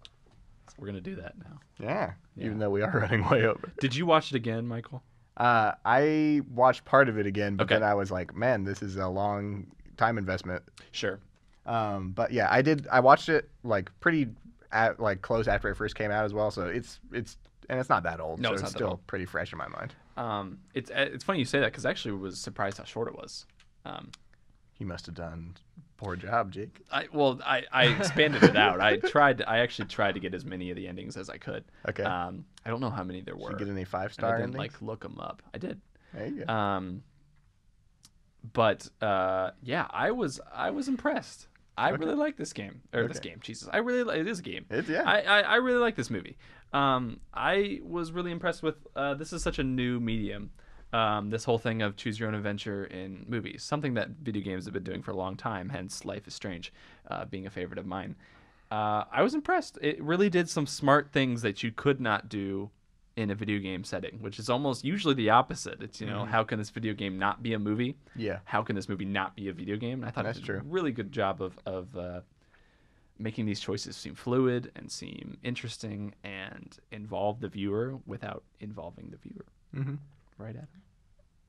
We're gonna do that now. Yeah, Yeah. even though we are running way over. Did you watch it again, Michael? I watched part of it again, but Okay. then I was like, man, this is a long time investment. Sure. But yeah, I watched it like pretty close after it first came out as well. So it's not that old. No, so it's it's not that still old. pretty fresh in my mind. It's funny you say that because I actually was surprised how short it was. He must have done a poor job, Jake. I expanded it out. I actually tried to get as many of the endings as I could. Okay. I don't know how many there Did were. you get any and 5-star I didn't endings? look them up. I did. There you go. But yeah, I was impressed. I Okay. really like this game. This Okay. game, Jesus. It is a game. Yeah. I really like this movie. I was really impressed with this is such a new medium. This whole thing of choose your own adventure in movies, something that video games have been doing for a long time, hence Life is Strange being a favorite of mine. I was impressed. It really did some smart things that you could not do in a video game setting, which is almost usually the opposite. It's, how can this video game not be a movie? Yeah. How can this movie not be a video game? And I thought That's it did a true. really good job of making these choices seem fluid and seem interesting and involve the viewer without involving the viewer. Mm-hmm. Right, Adam?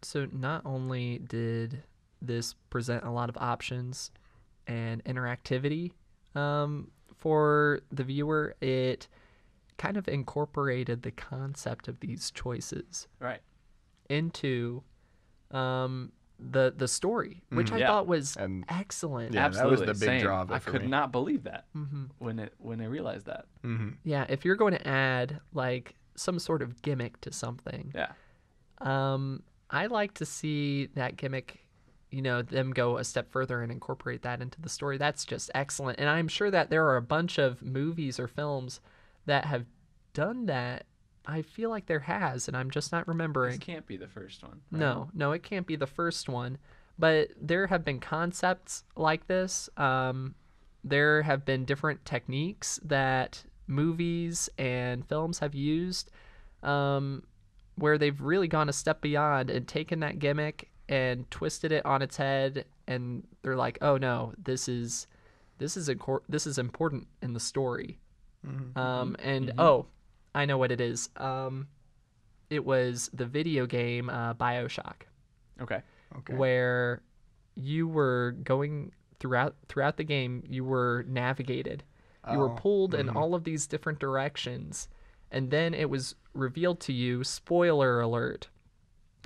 So not only did this present a lot of options and interactivity for the viewer, it kind of incorporated the concept of these choices Right. into the story, which I Yeah. thought was And- excellent. Yeah, that was Absolutely. the big Same. draw of it I for could me. not believe that hmm when I realized that. Mm-hmm. Yeah, if you're going to add like some sort of gimmick to something, Yeah. I like to see that gimmick, them go a step further and incorporate that into the story. That's just excellent. And I'm sure that there are a bunch of movies or films that have done that. I feel like there has, and I'm just not remembering. This can't be the first one. Right? No, it can't be the first one. But there have been concepts like this. There have been different techniques that movies and films have used where they've really gone a step beyond and taken that gimmick and twisted it on its head. And they're like, oh, no, this is important in the story. And, oh, I know what it is. It was the video game BioShock. Okay. Okay. Where you were going throughout the game, you were navigated. You were Oh, pulled in all of these different directions, and then it was revealed to you, spoiler alert.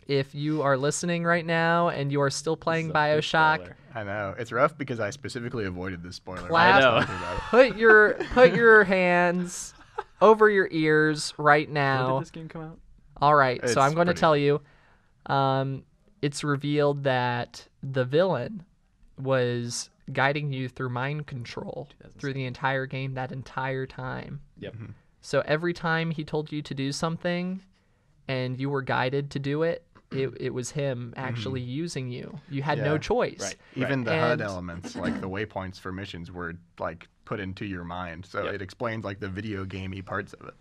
If you are listening right now and you are still playing This is a big BioShock, spoiler. I know. It's rough because I specifically avoided this spoiler. Clap. I know. Talking about it. put your hands over your ears right When now. did this game come out? All right, It's so I'm going to pretty tell you, it's revealed that the villain was guiding you through mind control through the entire game that entire time. Yep. So every time he told you to do something and you were guided to do it, it was him actually using you. You had no Yeah. choice. Right. Even the HUD And- elements, like the waypoints for missions, were like put into your mind, so Yep. it explains like the video gamey parts of it.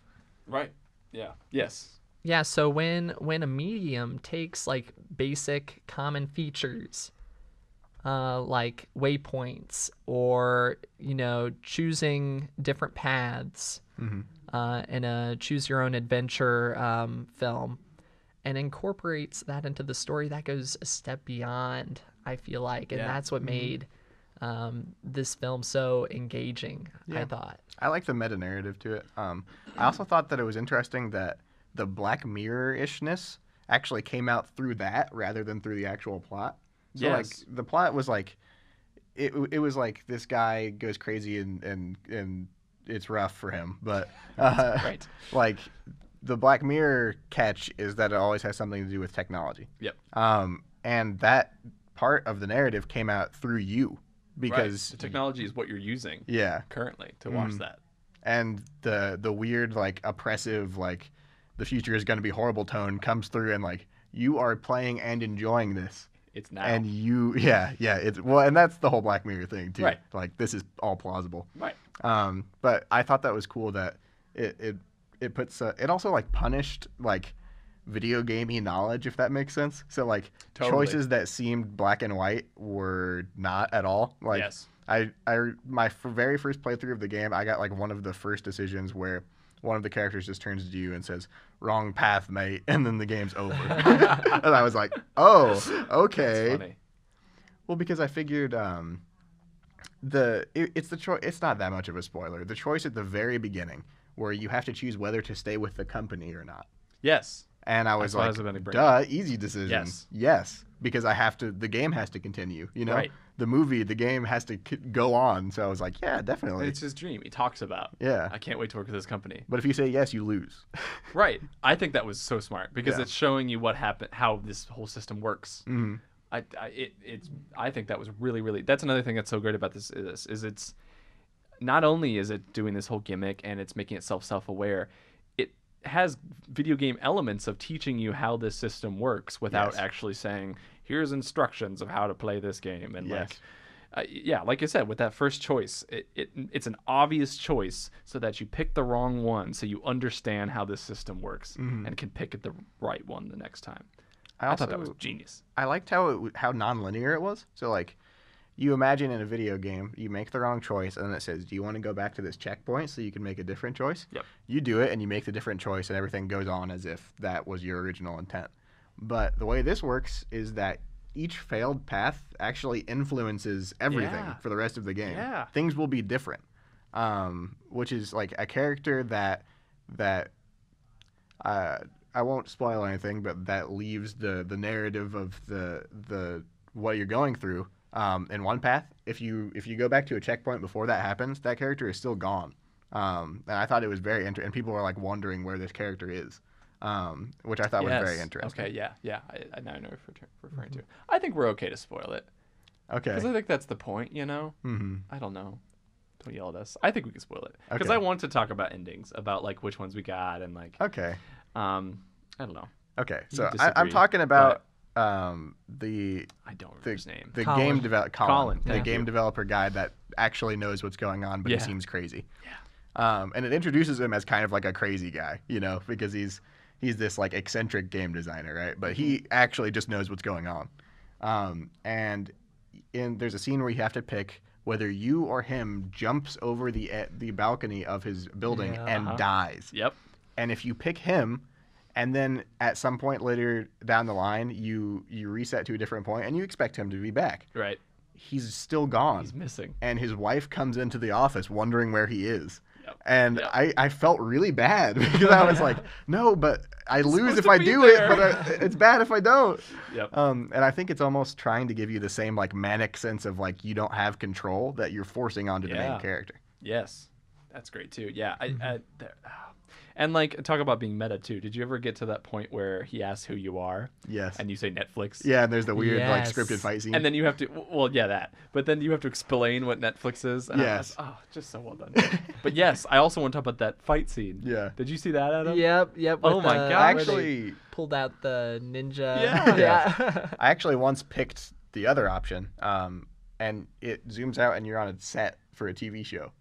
Right. Yeah. Yes. Yeah, so when a medium takes like basic common features, like waypoints or choosing different paths in a choose your own adventure film, and incorporates that into the story, that goes a step beyond. I feel like, and Yeah. that's what made this film so engaging. I thought. I like the meta narrative to it. I also thought that it was interesting that the Black Mirror-ishness actually came out through that rather than through the actual plot. So like the plot was like it was like this guy goes crazy and it's rough for him, but Right. like the Black Mirror catch is that it always has something to do with technology. Yep. And that part of the narrative came out through you because the technology is what you're using currently to watch that. And the weird like oppressive like the future is going to be horrible tone comes through and like you are playing and enjoying this. It's now. And you it's well, and that's the whole Black Mirror thing too. Right. Like this is all plausible. Right. But I thought that was cool that it puts it also like punished like video gamey knowledge, if that makes sense. So like choices that seemed black and white were not at all. Like yes. My very first playthrough of the game, I got like one of the first decisions where one of the characters just turns to you and says, "Wrong path, mate," and then the game's over. And I was like, "Oh, okay." That's funny. Well, because I figured it's the choice. It's not that much of a spoiler. The choice at the very beginning where you have to choose whether to stay with the company or not. Yes. And I was like, duh, easy decision. Yes. Because the game has to continue, you know? Right. The game has to go on. So I was like, yeah, definitely. It's his dream. He talks about, I can't wait to work with this company. But if you say yes, you lose. Right. I think that was so smart because it's showing you what happened, how this whole system works. Mm-hmm. I think that was really, really, that's another thing that's so great about this is it's, not only is it doing this whole gimmick and it's making itself self-aware, it has video game elements of teaching you how this system works without actually saying, here's instructions of how to play this game. And like I said, with that first choice, it's an obvious choice so that you pick the wrong one so you understand how this system works and can pick the right one the next time. I thought that was genius. I liked how non-linear it was. So like, you imagine in a video game, you make the wrong choice, and then it says, do you want to go back to this checkpoint so you can make a different choice? Yep. You do it, and you make the different choice, and everything goes on as if that was your original intent. But the way this works is that each failed path actually influences everything for the rest of the game. Yeah. Things will be different, which is like a character that I won't spoil anything, but that leaves the narrative of the what you're going through in one path. If you go back to a checkpoint before that happens, that character is still gone. And I thought it was very interesting. And people were like wondering where this character is, which I thought was very interesting. Okay, yeah. I now know what you're referring to. I think we're okay to spoil it. Okay. Because I think that's the point, you know? Mm-hmm. I don't know. Don't yell at us. I think we can spoil it. Because Okay. I want to talk about endings, about like which ones we got and like... Okay. I don't know. Okay. You So disagree, I'm talking about the I don't remember his name. the Colin. game developer Colin, the thank game you. developer guy that actually knows what's going on, but he Yeah. seems crazy. Yeah. And it introduces him as kind of like a crazy guy, you know, because he's this like eccentric game designer, right? But he actually just knows what's going on. And there's a scene where you have to pick whether you or him jumps over the balcony of his building and dies. Yep. And if you pick him, and then at some point later down the line, you reset to a different point, and you expect him to be back. Right. He's still gone. He's missing. And his wife comes into the office wondering where he is. Yep. And Yep. I felt really bad because I was like, no, but I lose supposed if to I be do there. it, but it's bad if I don't. Yep. And I think it's almost trying to give you the same like manic sense of like you don't have control that you're forcing onto the main character. Yes. That's great too. Yeah. And like talk about being meta too. Did you ever get to that point where he asks who you are? Yes. And you say Netflix? Yeah, and there's the weird like Yes. scripted fight scene. And then you have to, that. But then you have to explain what Netflix is. And Yes. just so well done. But yes, I also want to talk about that fight scene. Yeah. Did you see that, Adam? Yep. Oh with my the- God. where they Actually, pulled out the ninja. Yeah. I actually once picked the other option, and it zooms out and you're on a set for a TV show.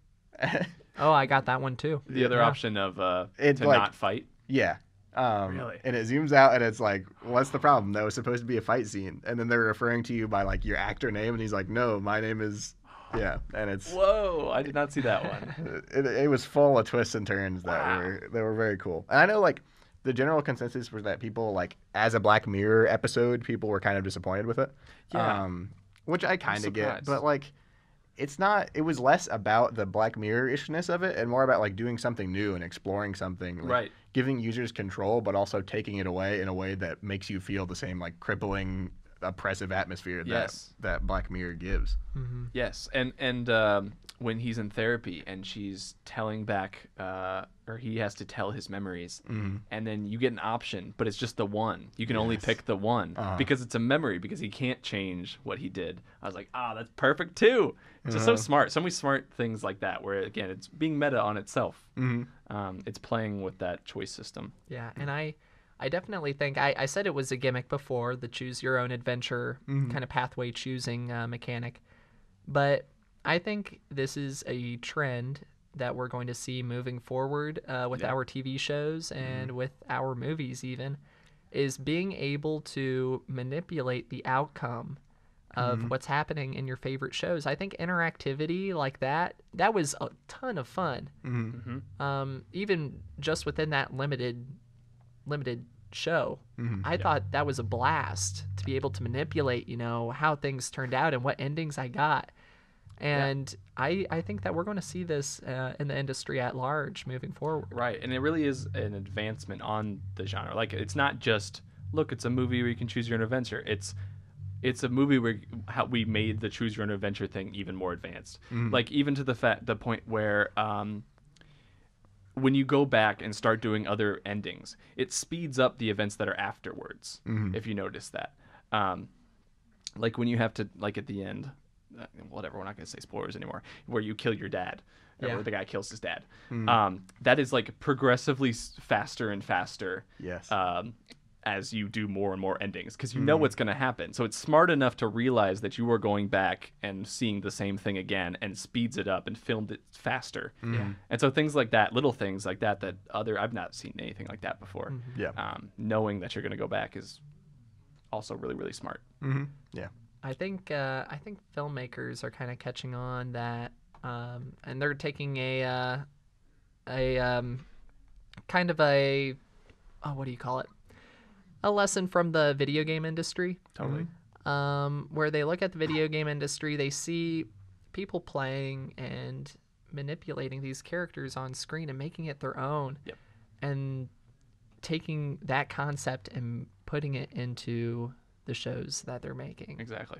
Oh, I got that one too. The other Yeah. option of It's to like- not fight. Yeah. Really? And it zooms out and it's like, what's the problem? That was supposed to be a fight scene. And then they're referring to you by like your actor name. And he's like, no, my name is, And it's, Whoa, I did not see that one. it was full of twists and turns that were very cool. And I know like the general consensus was that people like, as a Black Mirror episode, people were kind of disappointed with it. Yeah. Which I kind of get. surprised. But like, it was less about the Black Mirror-ishness of it and more about like doing something new and exploring something, like, Right. giving users control but also taking it away in a way that makes you feel the same like crippling, oppressive atmosphere that Black Mirror gives. Yes, and when he's in therapy and she's telling back, or he has to tell his memories, and then you get an option, but it's just the one. You can only pick the one because it's a memory, because he can't change what he did. I was like, that's perfect too. It's just so smart. So many smart things like that, where again, it's being meta on itself. It's playing with that choice system. Yeah, and I definitely think I said it was a gimmick before, the choose your own adventure kind of pathway choosing mechanic, but I think this is a trend that we're going to see moving forward with our TV shows and with our movies even, is being able to manipulate the outcome of what's happening in your favorite shows. I think interactivity like that was a ton of fun. Even just within that limited show. I thought that was a blast to be able to manipulate, how things turned out and what endings I got. And I think that we're going to see this in the industry at large moving forward. Right, and it really is an advancement on the genre. Like, it's not just, look, it's a movie where you can choose your own adventure. It's a movie where how we made the choose your own adventure thing even more advanced. Like, even to the point where when you go back and start doing other endings, it speeds up the events that are afterwards, if you notice that. Like when you have to, like at the end, whatever, we're not going to say spoilers anymore, where you kill your dad, where the guy kills his dad. That is like progressively faster and faster. Yes. As you do more and more endings, because you know what's going to happen. So it's smart enough to realize that you are going back and seeing the same thing again, and speeds it up and filmed it faster. And so things like that, little things like that I've not seen anything like that before. Knowing that you're going to go back is also really, really smart. Yeah. I think filmmakers are kind of catching on that, and they're taking a kind of a what do you call it? A lesson from the video game industry. Totally. Where they look at the video game industry, they see people playing and manipulating these characters on screen and making it their own. And taking that concept and putting it into the shows that they're making. Exactly.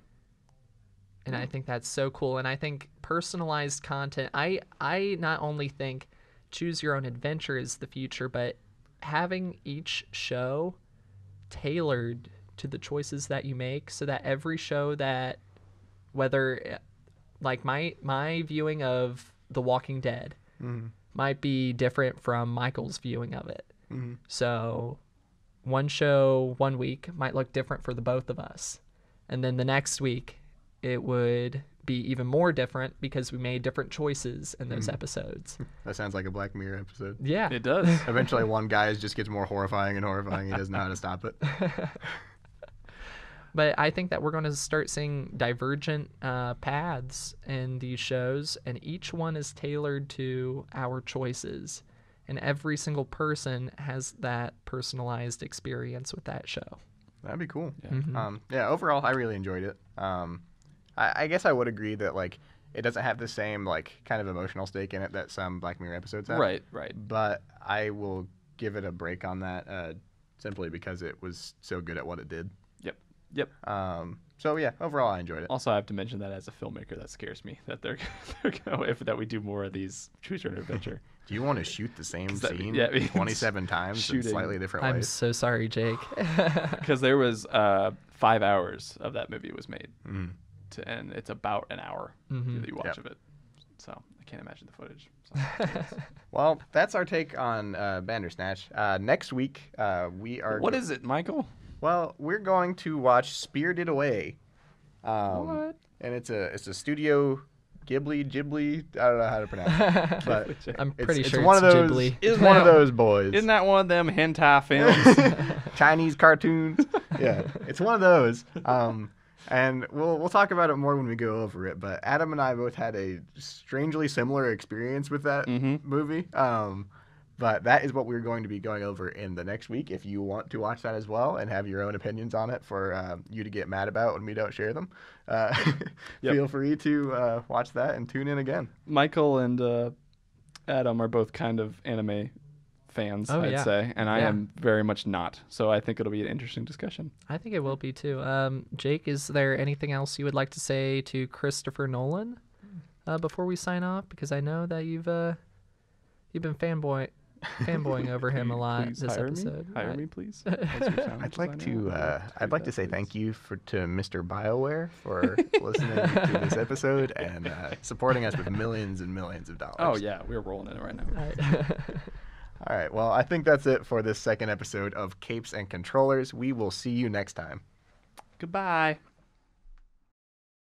And I think that's so cool. And I think personalized content, I not only think choose your own adventure is the future, but having each show tailored to the choices that you make, so that every show that, whether like my viewing of The Walking Dead might be different from Michael's viewing of it. So one show one week might look different for the both of us, and then the next week it would be even more different because we made different choices in those episodes. That sounds like a Black Mirror episode. Yeah, it does. Eventually one guy just gets more horrifying and horrifying. He doesn't know how to stop it. But I think that we're going to start seeing divergent paths in these shows, and each one is tailored to our choices, and every single person has that personalized experience with that show. That'd be cool. Overall, I really enjoyed it. I guess I would agree that like it doesn't have the same like kind of emotional stake in it that some Black Mirror episodes have. Right. But I will give it a break on that simply because it was so good at what it did. Yep. So yeah, overall I enjoyed it. Also, I have to mention that as a filmmaker, that scares me that they're going that we do more of these choose your own adventure. Do you want to shoot the same scene 27 times in slightly different ways? I'm so sorry, Jake. Because there was 5 hours of that movie was made, and it's about an hour that you watch of it. So I can't imagine the footage. So, well, that's our take on Bandersnatch. Next week we are. What is it, Michael? Well, we're going to watch Spirited Away. What? And it's a Studio Ghibli. I don't know how to pronounce it, but I'm pretty sure it's one of those. Ghibli. It's one of those boys. Isn't that one of them hentai films? Chinese cartoons. Yeah, it's one of those. And we'll talk about it more when we go over it. But Adam and I both had a strangely similar experience with that movie. But that is what we're going to be going over in the next week. If you want to watch that as well and have your own opinions on it for you to get mad about when we don't share them, feel free to watch that and tune in again. Michael and Adam are both kind of anime fans, I'd say, and I am very much not. So I think it'll be an interesting discussion. I think it will be too. Jake, is there anything else you would like to say to Christopher Nolan before we sign off? Because I know that you've been fanboying over him a lot Please this hire episode. Hire me, please. I'd like to say thank you to Mr. BioWare for listening to this episode and supporting us with millions and millions of dollars. Oh yeah, we're rolling in it right now. All right, well, I think that's it for this second episode of Capes and Controllers. We will see you next time. Goodbye.